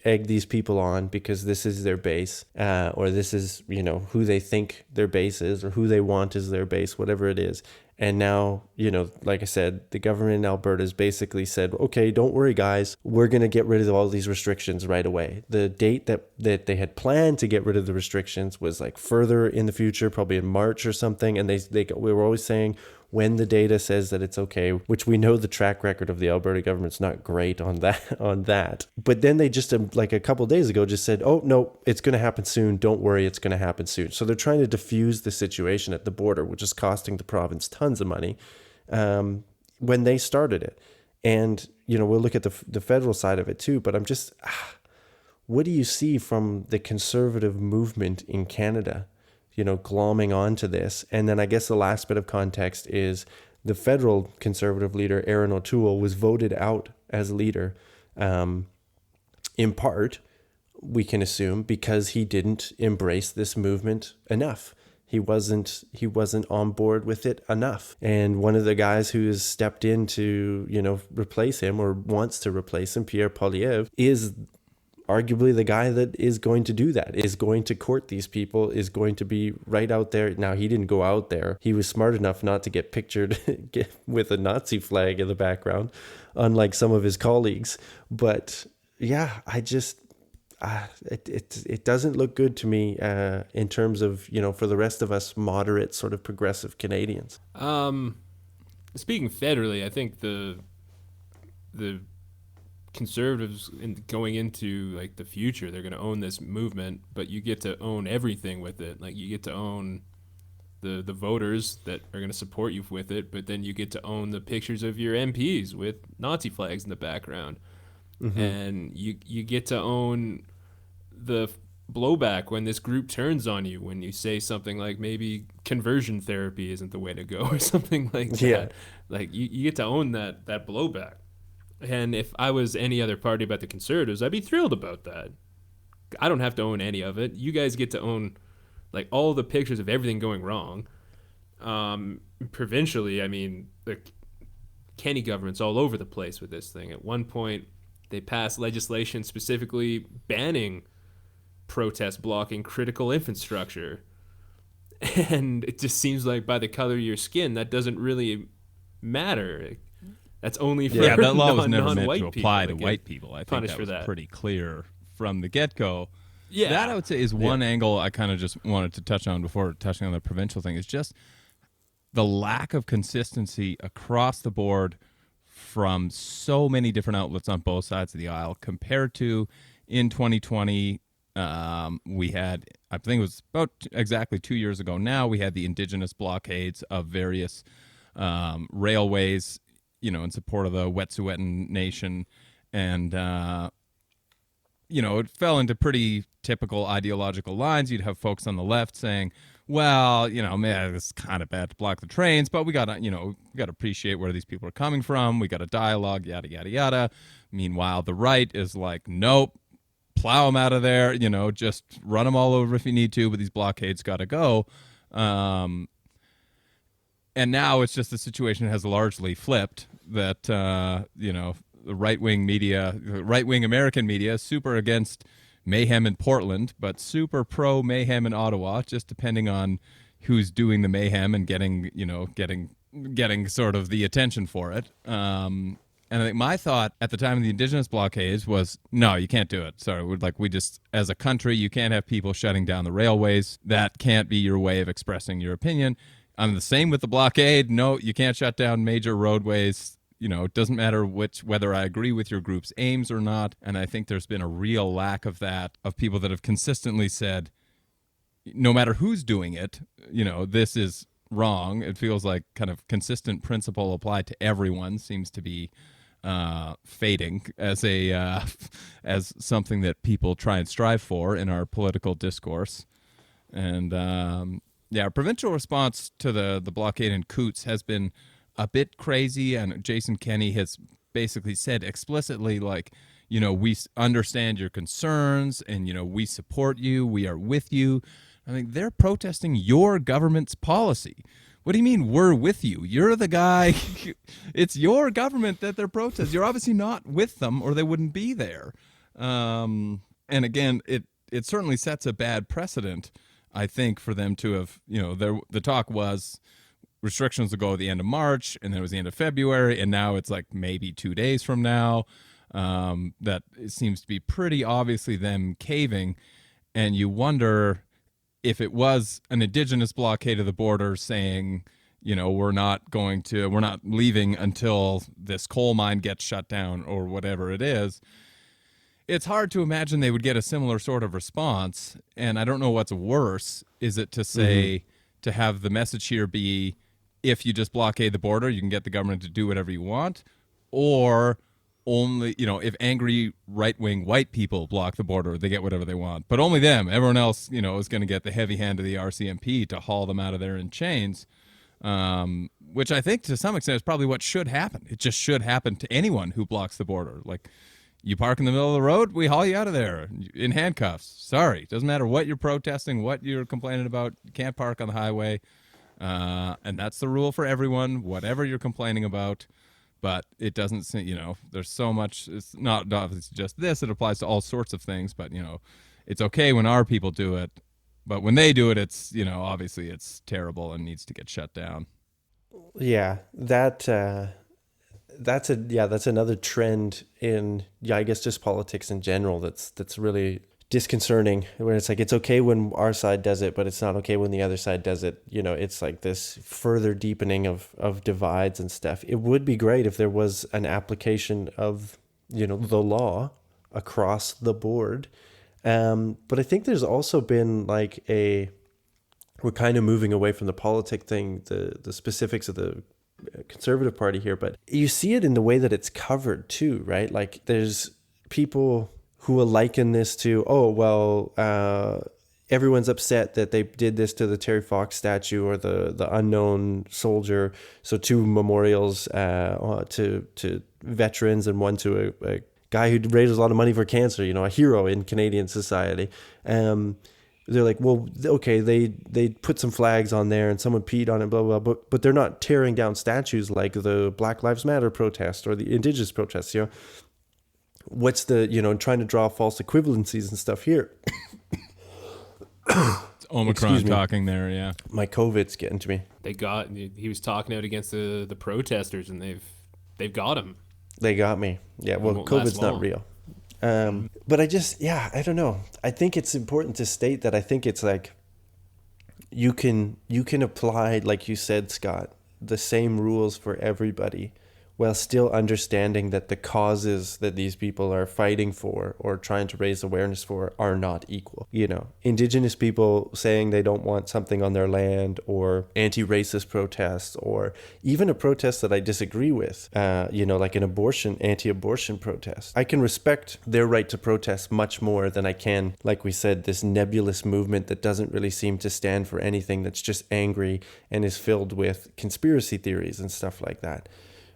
egg these people on because this is their base, or this is, who they think their base is, or who they want as their base, whatever it is. And now, like I said, the government in Alberta has basically said, okay, don't worry, guys, we're going to get rid of all these restrictions right away. The date that they had planned to get rid of the restrictions was like further in the future, probably in March or something. And we were always saying, when the data says that it's okay, which we know the track record of the Alberta government's not great on that. But then they just, like a couple of days ago, just said, oh, no, it's going to happen soon. Don't worry, it's going to happen soon. So they're trying to diffuse the situation at the border, which is costing the province tons of money when they started it. And, we'll look at the federal side of it too, but I'm just, what do you see from the conservative movement in Canada? Glomming onto this. And then I guess the last bit of context is the federal conservative leader, Aaron O'Toole, was voted out as leader, in part, we can assume, because he didn't embrace this movement enough. He wasn't on board with it enough. And one of the guys who has stepped in to, replace him, or wants to replace him, Pierre Poilievre, is arguably the guy that is going to do that, is going to court these people, is going to be right out there. Now, he didn't go out there. He was smart enough not to get pictured with a Nazi flag in the background, unlike some of his colleagues. But yeah, I just, it doesn't look good to me in terms of, for the rest of us moderate sort of progressive Canadians. Speaking federally, I think the conservatives going into like the future, they're going to own this movement, but you get to own everything with it. Like, you get to own the voters that are going to support you with it, but then you get to own the pictures of your MPs with Nazi flags in the background. Mm-hmm. And you get to own the blowback when this group turns on you, when you say something like maybe conversion therapy isn't the way to go, or something like that. Yeah. Like, you get to own that blowback. And if I was any other party but the Conservatives, I'd be thrilled about that. I don't have to own any of it. You guys get to own like all the pictures of everything going wrong. Provincially, I mean, the Kenny government's all over the place with this thing. At one point, they passed legislation specifically banning protest blocking critical infrastructure. And it just seems like by the color of your skin, that doesn't really matter. That's only for that law was never meant to apply to white people. I think that was pretty clear from the get-go. Yeah. That, I would say, is one angle I kind of just wanted to touch on before touching on the provincial thing, is just the lack of consistency across the board from so many different outlets on both sides of the aisle, compared to in 2020, we had, I think it was about exactly 2 years ago now, we had the Indigenous blockades of various railways, in support of the Wet'suwet'en Nation. And, it fell into pretty typical ideological lines. You'd have folks on the left saying, well, man, it's kind of bad to block the trains, but we got to appreciate where these people are coming from. We got a dialogue, yada, yada, yada. Meanwhile, the right is like, nope, plow them out of there, just run them all over if you need to, but these blockades got to go. And now it's just the situation has largely flipped, that, the right-wing media, right-wing American media, super against mayhem in Portland, but super pro-mayhem in Ottawa, just depending on who's doing the mayhem and getting sort of the attention for it. And I think my thought at the time of the Indigenous blockades was, no, you can't do it. Sorry, we just, as a country, you can't have people shutting down the railways. That can't be your way of expressing your opinion. I'm the same with the blockade. No, you can't shut down major roadways. it doesn't matter whether I agree with your group's aims or not. And I think there's been a real lack of that, of people that have consistently said, no matter who's doing it, this is wrong. It feels like kind of consistent principle applied to everyone seems to be fading as as something that people try and strive for in our political discourse. And our provincial response to the blockade in Coutts has been a bit crazy, and Jason Kenney has basically said explicitly, like, we understand your concerns, and we support you, we are with you. I think they're protesting your government's policy. What do you mean we're with you? You're the guy. It's your government that they're protesting. You're obviously not with them, or they wouldn't be there. And again, it certainly sets a bad precedent, I think, for them to have, the talk was restrictions will go at the end of March, and then it was the end of February, and now it's like maybe 2 days from now. That it seems to be pretty obviously them caving, and you wonder if it was an Indigenous blockade of the border saying, we're not leaving until this coal mine gets shut down or whatever it is. It's hard to imagine they would get a similar sort of response. And I don't know what's worse. Is it to say, to have the message here be, if you just blockade the border, you can get the government to do whatever you want, or only, if angry right-wing white people block the border, they get whatever they want. But only them. Everyone else, is going to get the heavy hand of the RCMP to haul them out of there in chains, which I think to some extent is probably what should happen. It just should happen to anyone who blocks the border. Like, you park in the middle of the road, we haul you out of there in handcuffs. Sorry. Doesn't matter what you're protesting, what you're complaining about. You can't park on the highway. And that's the rule for everyone, whatever you're complaining about. But it doesn't seem, there's so much, it's not obviously just this, it applies to all sorts of things, but, it's okay when our people do it, but when they do it, it's, obviously it's terrible and needs to get shut down. Yeah, that's another trend in, I guess just politics in general that's really disconcerting, where it's like it's okay when our side does it, but it's not okay when the other side does it. It's like this further deepening of divides and stuff. It would be great if there was an application of the law across the board, but I think there's also been like we're kind of moving away from the politic thing, the specifics of the Conservative Party here, but you see it in the way that it's covered too, right? Like there's people who will liken this to, everyone's upset that they did this to the Terry Fox statue or the unknown soldier. So 2 memorials to veterans and one to a guy who raises a lot of money for cancer, a hero in Canadian society. They're like, well, okay, they put some flags on there and someone peed on it, blah, blah, blah, but they're not tearing down statues like the Black Lives Matter protest or the Indigenous protests, What's the, trying to draw false equivalencies and stuff here. It's Omicron talking there, yeah. My COVID's getting to me. He was talking out against the protesters, and they've got him. They got me. Yeah, well, COVID's not real. But I don't know. I think it's important to state that I think it's like you can apply, like you said, Scott, the same rules for everybody, while still understanding that the causes that these people are fighting for or trying to raise awareness for are not equal. Indigenous people saying they don't want something on their land, or anti-racist protests, or even a protest that I disagree with, like an anti-abortion protest. I can respect their right to protest much more than I can, like we said, this nebulous movement that doesn't really seem to stand for anything, that's just angry and is filled with conspiracy theories and stuff like that.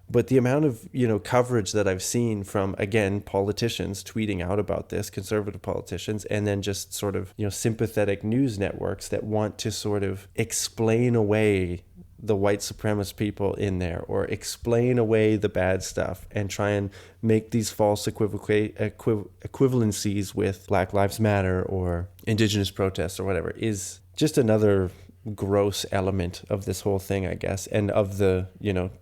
But the amount of, coverage that I've seen from, again, politicians tweeting out about this, conservative politicians, and then just sort of, sympathetic news networks that want to sort of explain away the white supremacist people in there, or explain away the bad stuff and try and make these false equivalencies with Black Lives Matter or Indigenous protests or whatever, is just another gross element of this whole thing, I guess, and of the,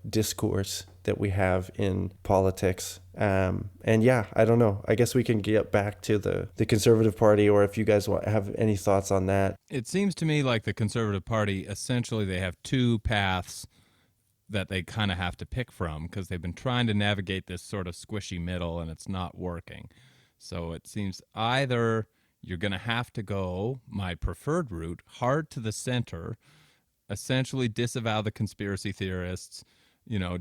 discourse that we have in politics. And yeah, I don't know. I guess we can get back to the Conservative Party, or if you guys have any thoughts on that. It seems to me like the Conservative Party, essentially they have 2 paths that they kind of have to pick from because they've been trying to navigate this sort of squishy middle and it's not working. So it seems either you're going to have to go my preferred route, hard to the center, essentially disavow the conspiracy theorists,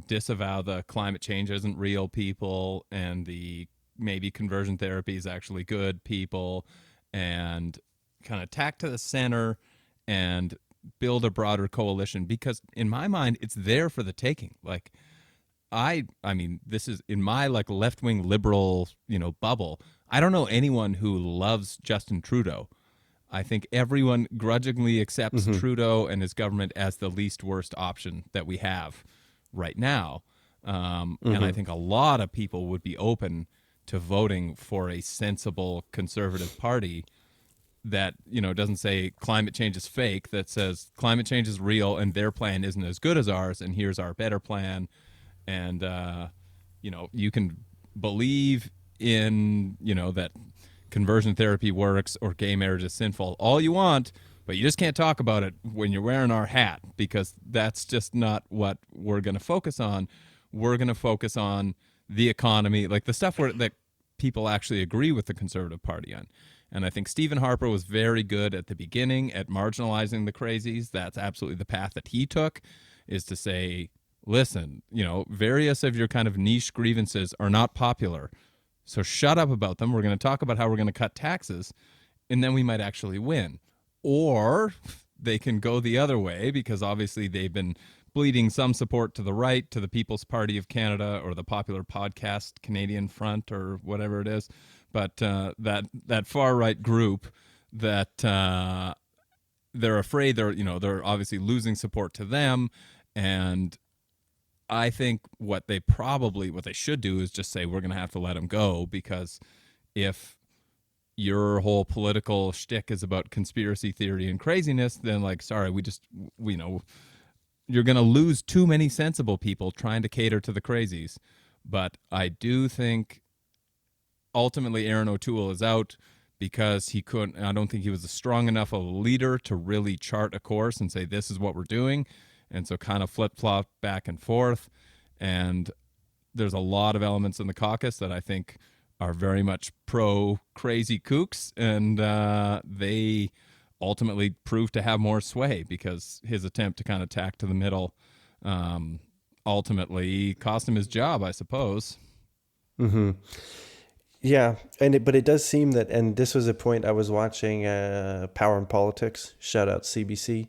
disavow the climate change isn't real people and the maybe conversion therapy is actually good people, and kind of tack to the center and build a broader coalition, because in my mind it's there for the taking. Like I mean, this is in my like left-wing liberal, bubble. I don't know anyone who loves Justin Trudeau. I think everyone grudgingly accepts Trudeau and his government as the least worst option that we have right now. And I think a lot of people would be open to voting for a sensible conservative party that, doesn't say climate change is fake, that says climate change is real and their plan isn't as good as ours and here's our better plan. And, you can believe in, that conversion therapy works or gay marriage is sinful all you want, but you just can't talk about it when you're wearing our hat, because that's just not what we're going to focus on. We're going to focus on the economy, like the stuff that people actually agree with the Conservative Party on. And I think Stephen Harper was very good at the beginning at marginalizing the crazies. That's absolutely the path that he took, is to say, listen, various of your kind of niche grievances are not popular, so shut up about them. We're going to talk about how we're going to cut taxes, and then we might actually win. Or they can go the other way, because obviously they've been bleeding some support to the right, to the People's Party of Canada or the popular podcast Canadian Front or whatever it is. But that far right group that they're afraid they're obviously losing support to them. And I think what they should do is just say, we're going to have to let them go, because if your whole political shtick is about conspiracy theory and craziness, then you're going to lose too many sensible people trying to cater to the crazies. But I do think ultimately Aaron O'Toole is out because I don't think he was a strong enough a leader to really chart a course and say, this is what we're doing. And so kind of flip-flop back and forth. And there's a lot of elements in the caucus that I think are very much pro-crazy kooks, and they ultimately proved to have more sway because his attempt to kind of tack to the middle ultimately cost him his job, I suppose. Mm-hmm. Yeah, but it does seem that, and this was a point I was watching Power and Politics, shout out CBC,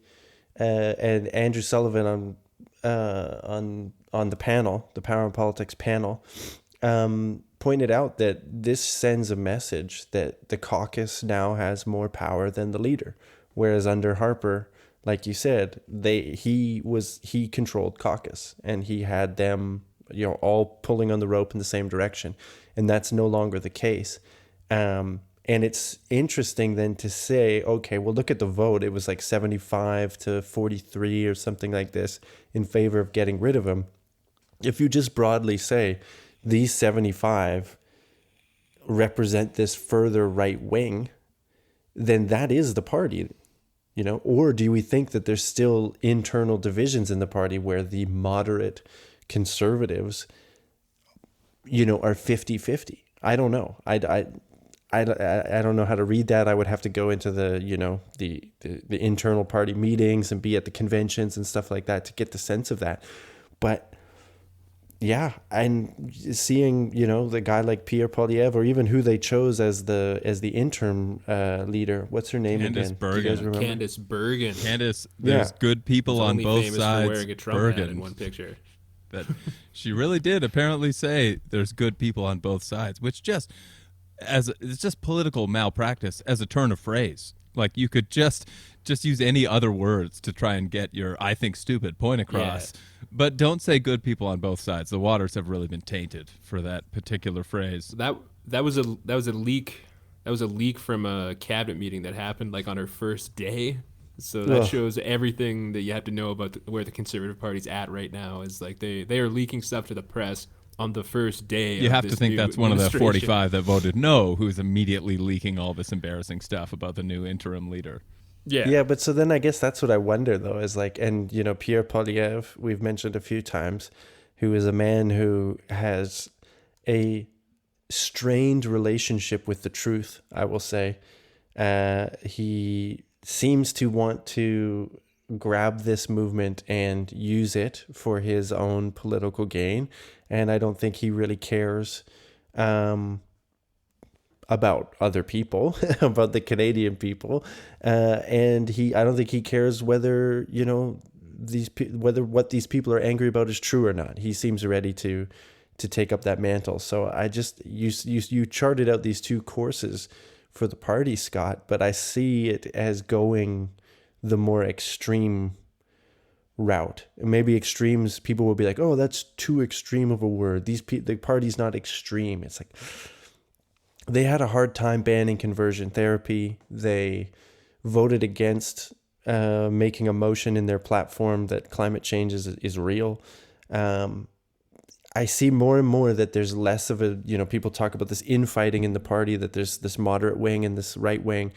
and Andrew Sullivan on the panel, the Power and Politics panel, pointed out that this sends a message that the caucus now has more power than the leader, whereas under Harper, like you said, he controlled caucus and he had them all pulling on the rope in the same direction, and that's no longer the case. And it's interesting then to say, okay, well, look at the vote. It was like 75 to 43 or something like this in favor of getting rid of him. If you just broadly say these 75 represent this further right wing, then that is the party, or do we think that there's still internal divisions in the party where the moderate conservatives, are 50-50? I don't know. I don't know how to read that. I would have to go into the internal party meetings and be at the conventions and stuff like that to get the sense of that. But yeah, and seeing, the guy like Pierre Poilievre, or even who they chose as the interim leader. What's her name Candice again? Bergen. Do you guys remember? Candice Bergen. There's good people on both sides. For wearing a Trump hat in one picture. That she really did apparently say there's good people on both sides, which it's just political malpractice as a turn of phrase. Like you could just use any other words to try and get your I think stupid point across, but don't say good people on both sides. The waters have really been tainted for that particular phrase. That was a leak. That was a leak from a cabinet meeting that happened like on her first day. So that shows everything that you have to know about where the Conservative Party's at right now. Is like they are leaking stuff to the press on the first day. You have to think that's one of the 45 that voted no, who's immediately leaking all this embarrassing stuff about the new interim leader. Yeah. Yeah, but so then I guess that's what I wonder though, is like, and Pierre Polyev, we've mentioned a few times, who is a man who has a strained relationship with the truth, I will say. He seems to want to grab this movement and use it for his own political gain. And I don't think he really cares about other people, about the Canadian people. And I don't think he cares whether, whether what these people are angry about is true or not. He seems ready to take up that mantle. So I just, you charted out these two courses for the party, Scott, but I see it as going the more extreme route. Maybe extremes, people will be like, oh, that's too extreme of a word. The party's not extreme. It's like, they had a hard time banning conversion therapy. They voted against making a motion in their platform that climate change is real. I see more and more that there's less of a, people talk about this infighting in the party, that there's this moderate wing and this right wing.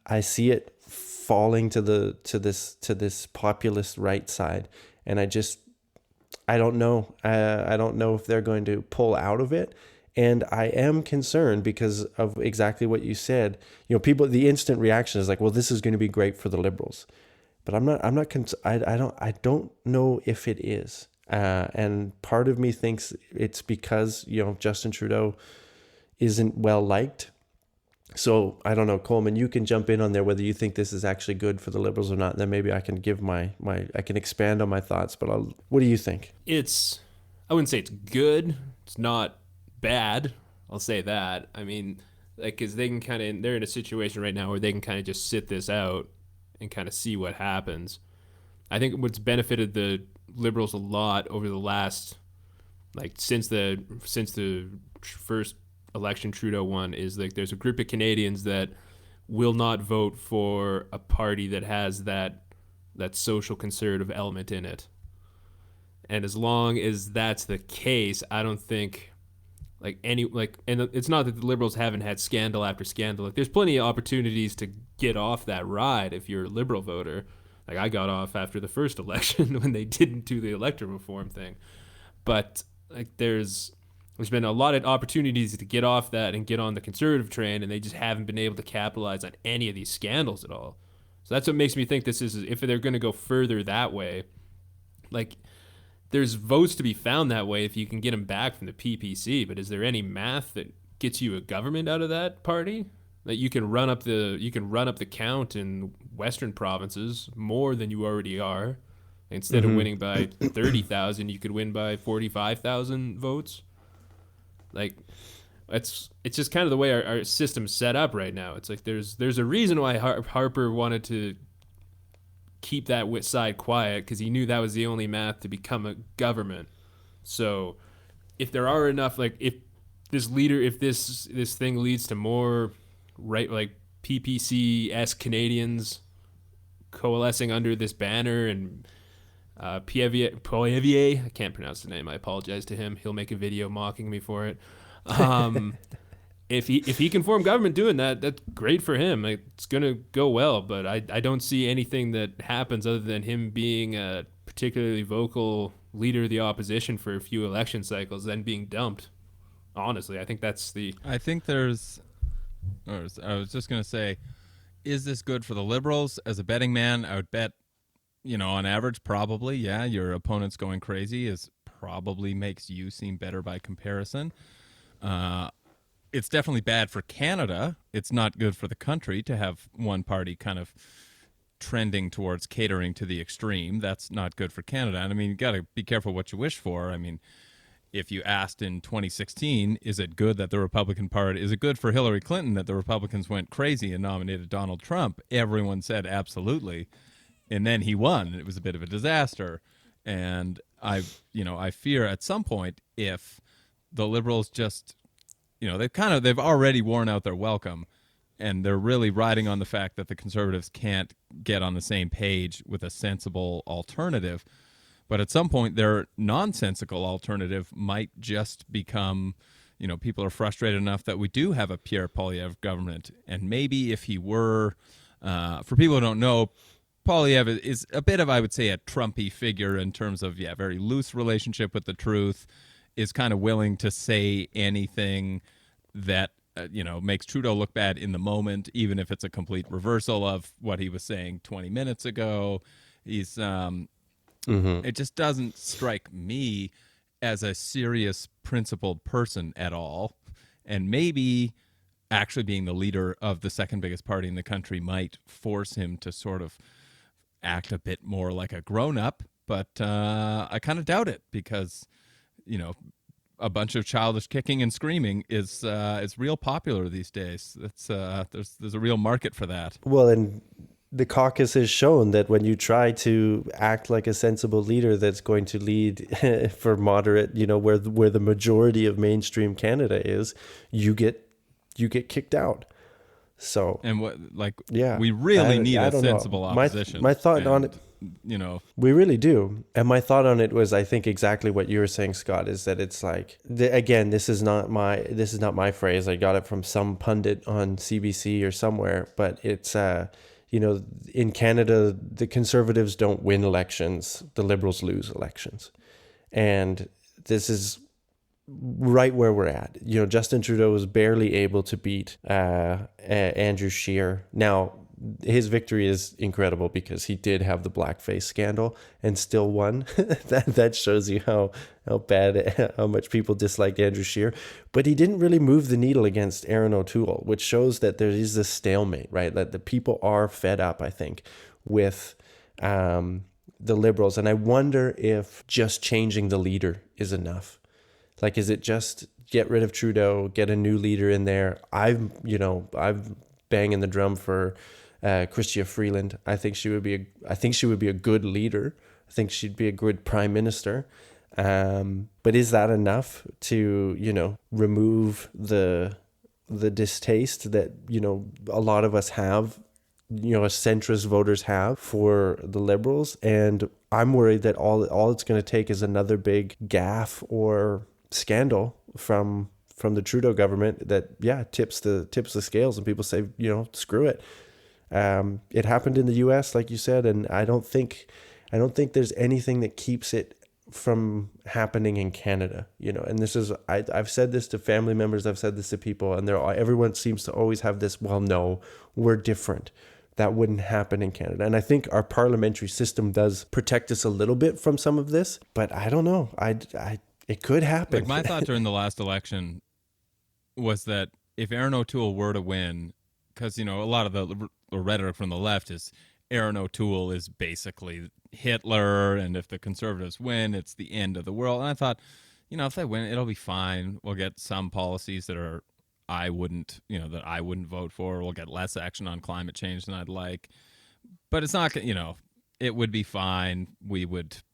I see it falling to this populist right side. And I don't know. I don't know if they're going to pull out of it. And I am concerned because of exactly what you said. People, the instant reaction is like, well, this is going to be great for the Liberals. But I don't know if it is. And part of me thinks it's because, Justin Trudeau isn't well liked. So I don't know, Coleman, you can jump in on there whether you think this is actually good for the Liberals or not. And then maybe I can give I can expand on my thoughts, but what do you think? I wouldn't say it's good. It's not bad. I'll say that. I mean, because they're in a situation right now where they can kind of just sit this out and kind of see what happens. I think what's benefited the Liberals a lot over the last, since the first election Trudeau won, is there's a group of Canadians that will not vote for a party that has that social conservative element in it. And as long as that's the case, I don't think and it's not that the Liberals haven't had scandal after scandal. There's plenty of opportunities to get off that ride if you're a Liberal voter. I got off after the first election when they didn't do the electoral reform thing. But there's been a lot of opportunities to get off that and get on the conservative train, and they just haven't been able to capitalize on any of these scandals at all. So that's what makes me think this is, if they're going to go further that way, there's votes to be found that way if you can get them back from the PPC. But is there any math that gets you a government out of that party? That you can run up the count in Western provinces more than you already are. Instead of winning by 30,000, you could win by 45,000 votes. It's just kind of the way our system's set up right now. It's there's a reason why Harper wanted to keep that side quiet, because he knew that was the only math to become a government. So if there are enough, if this thing leads to more PPC-esque Canadians coalescing under this banner, and Poilievre, I can't pronounce the name, I apologize to him, he'll make a video mocking me for it. If he can form government doing that, that's great for him. It's gonna go well, but I don't see anything that happens other than him being a particularly vocal leader of the opposition for a few election cycles, then being dumped. Honestly, I think that's the. I was just gonna say, is this good for the Liberals? As a betting man, I would bet, on average, probably, yeah, your opponent's going crazy probably makes you seem better by comparison. It's definitely bad for Canada. It's not good for the country to have one party kind of trending towards catering to the extreme. That's not good for Canada. And I mean, you got to be careful what you wish for. I mean, if you asked in 2016, is it good that the Republican Party, is it good for Hillary Clinton that the Republicans went crazy and nominated Donald Trump? Everyone said absolutely. And then he won. It was a bit of a disaster. And I fear at some point, if the Liberals just, they've already worn out their welcome, and they're really riding on the fact that the Conservatives can't get on the same page with a sensible alternative. But at some point, their nonsensical alternative might just become, people are frustrated enough that we do have a Pierre Poilievre government. And maybe if he were For people who don't know, Poilievre is a bit of, I would say, a Trumpy figure in terms of, very loose relationship with the truth, is kind of willing to say anything that, makes Trudeau look bad in the moment, even if it's a complete reversal of what he was saying 20 minutes ago. He's, it just doesn't strike me as a serious, principled person at all. And maybe actually being the leader of the second biggest party in the country might force him to sort of act a bit more like a grown-up, but I kind of doubt it because, a bunch of childish kicking and screaming is real popular these days. It's there's a real market for that. Well, and the caucus has shown that when you try to act like a sensible leader that's going to lead for moderate, where the majority of mainstream Canada is, you get kicked out. So, and we really need a sensible opposition. My thought on it, we really do. And my thought on it was, I think exactly what you were saying, Scott, is that it's like, again, this is not my phrase. I got it from some pundit on CBC or somewhere, but it's, in Canada, the Conservatives don't win elections. The Liberals lose elections. And this is right where we're at. Justin Trudeau was barely able to beat Andrew Scheer. Now, his victory is incredible because he did have the blackface scandal and still won. that shows you how much people disliked Andrew Scheer. But he didn't really move the needle against Aaron O'Toole, which shows that there is this stalemate, right? That the people are fed up, I think, with the Liberals. And I wonder if just changing the leader is enough. Like, is it just get rid of Trudeau, get a new leader in there? I've banging the drum for Chrystia Freeland. I think she would be a good leader. I think she'd be a good prime minister. But is that enough to, remove the distaste that, a lot of us have, centrist voters have for the Liberals? And I'm worried that all it's going to take is another big gaffe or scandal from the Trudeau government that tips the scales and people say, screw it. It happened in the US, like you said, and I don't think there's anything that keeps it from happening in Canada, and this is, I've said this to family members, I've said this to people, and everyone seems to always have this, well, no, we're different. That wouldn't happen in Canada. And I think our parliamentary system does protect us a little bit from some of this, but I don't know. It could happen. Like, my thought during the last election was that if Aaron O'Toole were to win, because, a lot of the rhetoric from the left is Aaron O'Toole is basically Hitler, and if the Conservatives win, it's the end of the world. And I thought, if they win, it'll be fine. We'll get some policies that I wouldn't vote for. We'll get less action on climate change than I'd like. But it's not, it would be fine.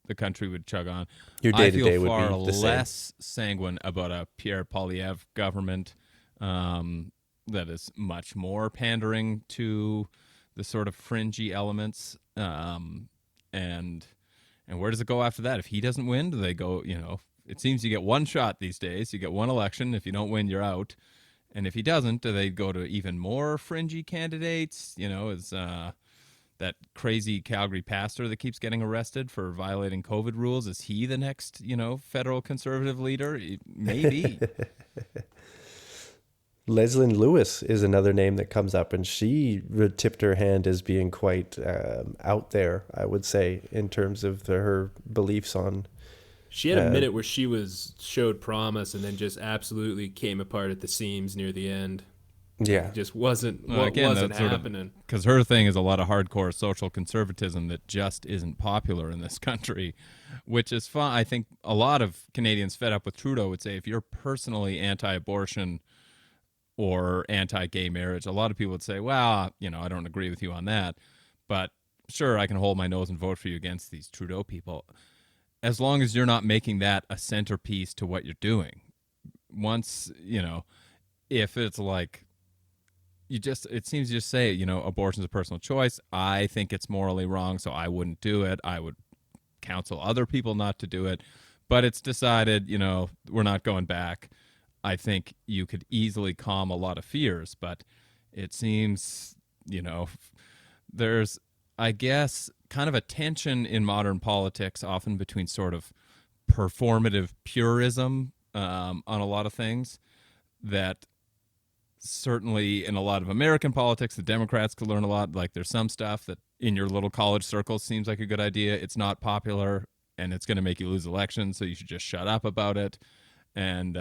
The country would chug on. Your day-to-day would be far less sanguine about a Pierre Poilievre government that is much more pandering to the sort of fringy elements. And where does it go after that? If he doesn't win, do they go, it seems you get one shot these days. You get one election. If you don't win, you're out. And if he doesn't, do they go to even more fringy candidates? Is that crazy Calgary pastor that keeps getting arrested for violating COVID rules, is he the next, federal Conservative leader? Maybe. Leslyn Lewis is another name that comes up, and she tipped her hand as being quite out there, I would say, in terms of her beliefs on. She had a minute where she showed promise and then just absolutely came apart at the seams near the end. Yeah. It just wasn't happening. Because her thing is a lot of hardcore social conservatism that just isn't popular in this country, which is fine. I think a lot of Canadians fed up with Trudeau would say, if you're personally anti-abortion or anti-gay marriage, a lot of people would say, well, I don't agree with you on that, but sure, I can hold my nose and vote for you against these Trudeau people, as long as you're not making that a centerpiece to what you're doing. Once, if it's like, it seems you just say, abortion's a personal choice. I think it's morally wrong, so I wouldn't do it. I would counsel other people not to do it, but it's decided, we're not going back. I think you could easily calm a lot of fears, but it seems, there's, I guess, kind of a tension in modern politics, often between sort of performative purism on a lot of things that certainly in a lot of American politics, the Democrats could learn a lot. Like there's some stuff that in your little college circle seems like a good idea. It's not popular and it's going to make you lose elections, so you should just shut up about it. And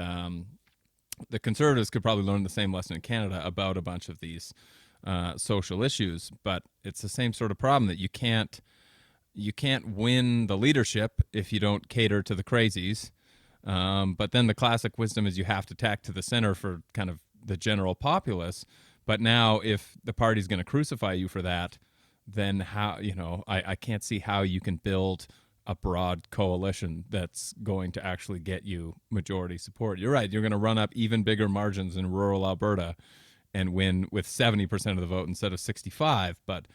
the Conservatives could probably learn the same lesson in Canada about a bunch of these social issues, but it's the same sort of problem that you can't win the leadership if you don't cater to the crazies. But then the classic wisdom is you have to tack to the center for kind of the general populace. But now if the party's going to crucify you for that, then how, I can't see how you can build a broad coalition that's going to actually get you majority support. You're right. You're going to run up even bigger margins in rural Alberta and win with 70% of the vote instead of 65. But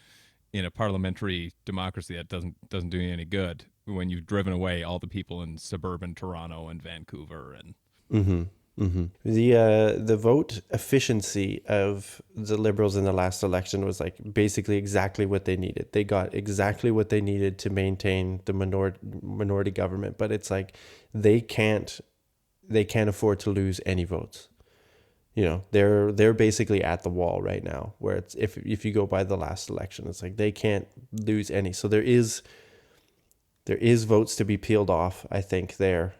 in a parliamentary democracy, that doesn't do you any good when you've driven away all the people in suburban Toronto and Vancouver and. Mm-hmm. Mm-hmm. The vote efficiency of the Liberals in the last election was like basically exactly what they needed. They got exactly what they needed to maintain the minority government, but it's like they can't afford to lose any votes. They're basically at the wall right now, where it's if you go by the last election, it's like they can't lose any. So there is votes to be peeled off, I think, there.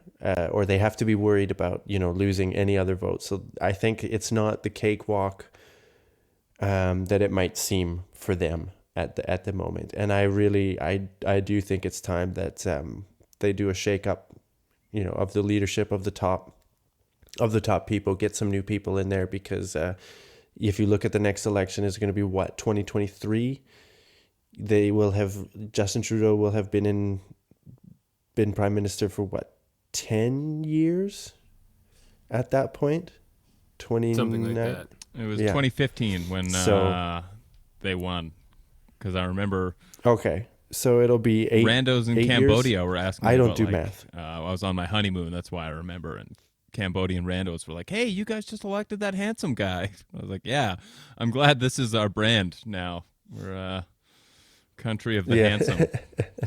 Or they have to be worried about, losing any other votes. So I think it's not the cakewalk that it might seem for them at the moment. And I do think it's time that they do a shakeup, of the leadership of the top people, get some new people in there, because if you look at the next election, is going to be 2023. Justin Trudeau will have been prime minister for 10 years at that point. Something like that. It was 2015 when they won, because I remember. Okay, so it'll be randos in Cambodia were asking. I don't do math. I was on my honeymoon. That's why I remember. And Cambodian randos were like, "Hey, you guys just elected that handsome guy." I was like, "Yeah, I'm glad this is our brand now. We're country of the handsome."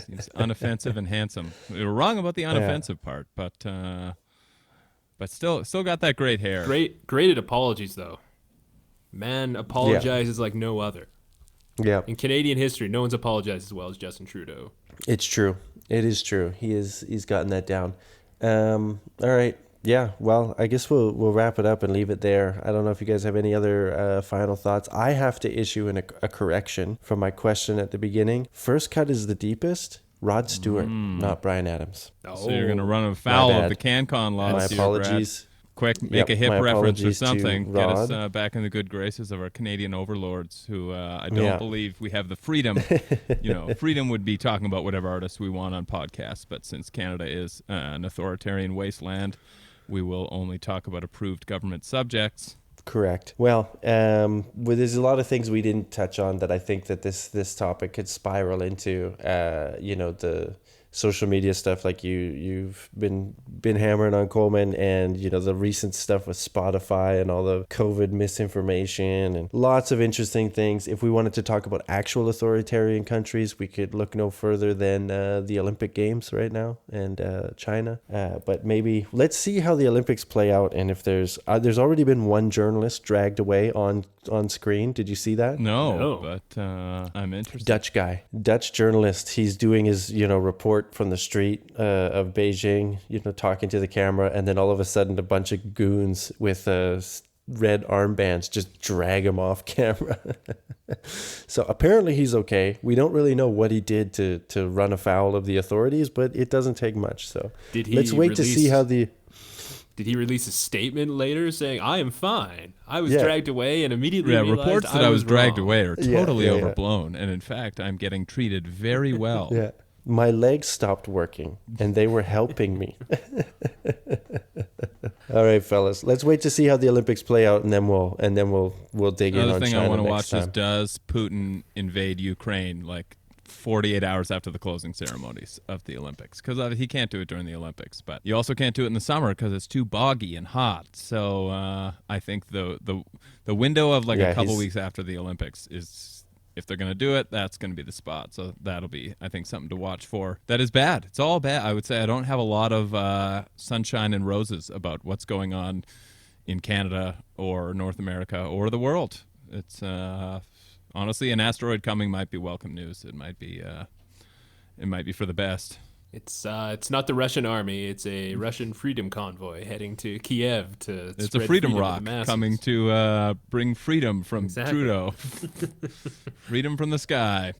Seems unoffensive and handsome. We were wrong about the unoffensive part, but still got that great hair. Great at apologies, though. Man apologizes like no other. Yeah. In Canadian history, no one's apologized as well as Justin Trudeau. It's true. It is true. He's gotten that down. All right. Yeah, well, I guess we'll wrap it up and leave it there. I don't know if you guys have any other final thoughts. I have to issue a correction from my question at the beginning. First cut is the deepest. Rod Stewart, not Bryan Adams. Oh. So you're going to run afoul of the CanCon laws. My apologies. Brad. Quick, make a hip reference or something. Get us back in the good graces of our Canadian overlords, who I don't believe we have the freedom. Freedom would be talking about whatever artists we want on podcasts, but since Canada is an authoritarian wasteland, we will only talk about approved government subjects. Correct. Well, there's a lot of things we didn't touch on that I think that this topic could spiral into. The social media stuff, like you've been hammering on, Coleman, and the recent stuff with Spotify and all the COVID misinformation and lots of interesting things. If we wanted to talk about actual authoritarian countries, we could look no further than the Olympic Games right now and China. But maybe let's see how the Olympics play out, and if there's already been one journalist dragged away on screen. Did you see that? No. But I'm interested. Dutch journalist. He's doing his report from the street of Beijing, talking to the camera, and then all of a sudden a bunch of goons with red armbands just drag him off camera. So apparently he's okay. We don't really know what he did to run afoul of the authorities, but it doesn't take much. So let's wait to see how the... Did he release a statement later saying, "I am fine. I was dragged away and immediately realized reports that I was dragged wrong." away are totally overblown. And in fact, I'm getting treated very well. Yeah. My legs stopped working and they were helping me. All right, fellas. Let's wait to see how the Olympics play out, and then we'll dig in on China. Another thing I want to watch time. is, does Putin invade Ukraine 48 hours after the closing ceremonies of the Olympics? Because he can't do it during the Olympics, but you also can't do it in the summer because it's too boggy and hot. So I think the window of a couple weeks after the Olympics is if they're going to do it, that's going to be the spot. So that'll be, I think, something to watch for. That is bad. It's all bad. I would say I don't have a lot of sunshine and roses about what's going on in Canada or North America or the world. It's honestly, an asteroid coming might be welcome news. It might be for the best. It's not the Russian army. It's a Russian freedom convoy heading to Kiev to. It's a freedom rock coming to bring freedom from Trudeau. Freedom from the sky.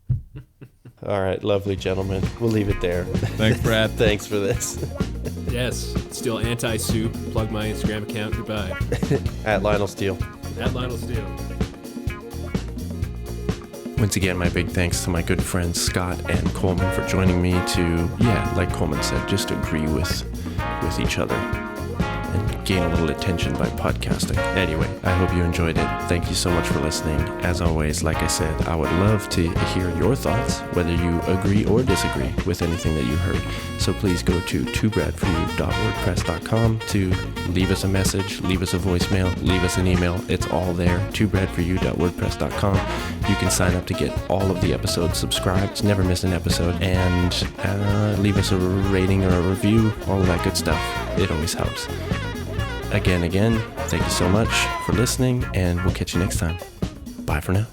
All right, lovely gentlemen. We'll leave it there. Thanks, Brad. Thanks for this. Yes, still anti-soup. Plug my Instagram account. Goodbye. At Lionel Steele. At Lionel Steele. Once again, my big thanks to my good friends Scott and Coleman for joining me to, like Coleman said, just agree with each other and gain a little attention by podcasting. Anyway, I hope you enjoyed it. Thank you so much for listening. As always, like I said, I would love to hear your thoughts, whether you agree or disagree with anything that you heard. So please go to twobreadforyou.wordpress.com to leave us a message, leave us a voicemail, leave us an email. It's all there, twobreadforyou.wordpress.com. You can sign up to get all of the episodes, subscribe to never miss an episode, and leave us a rating or a review, all of that good stuff. It always helps. Again, thank you so much for listening, and we'll catch you next time. Bye for now.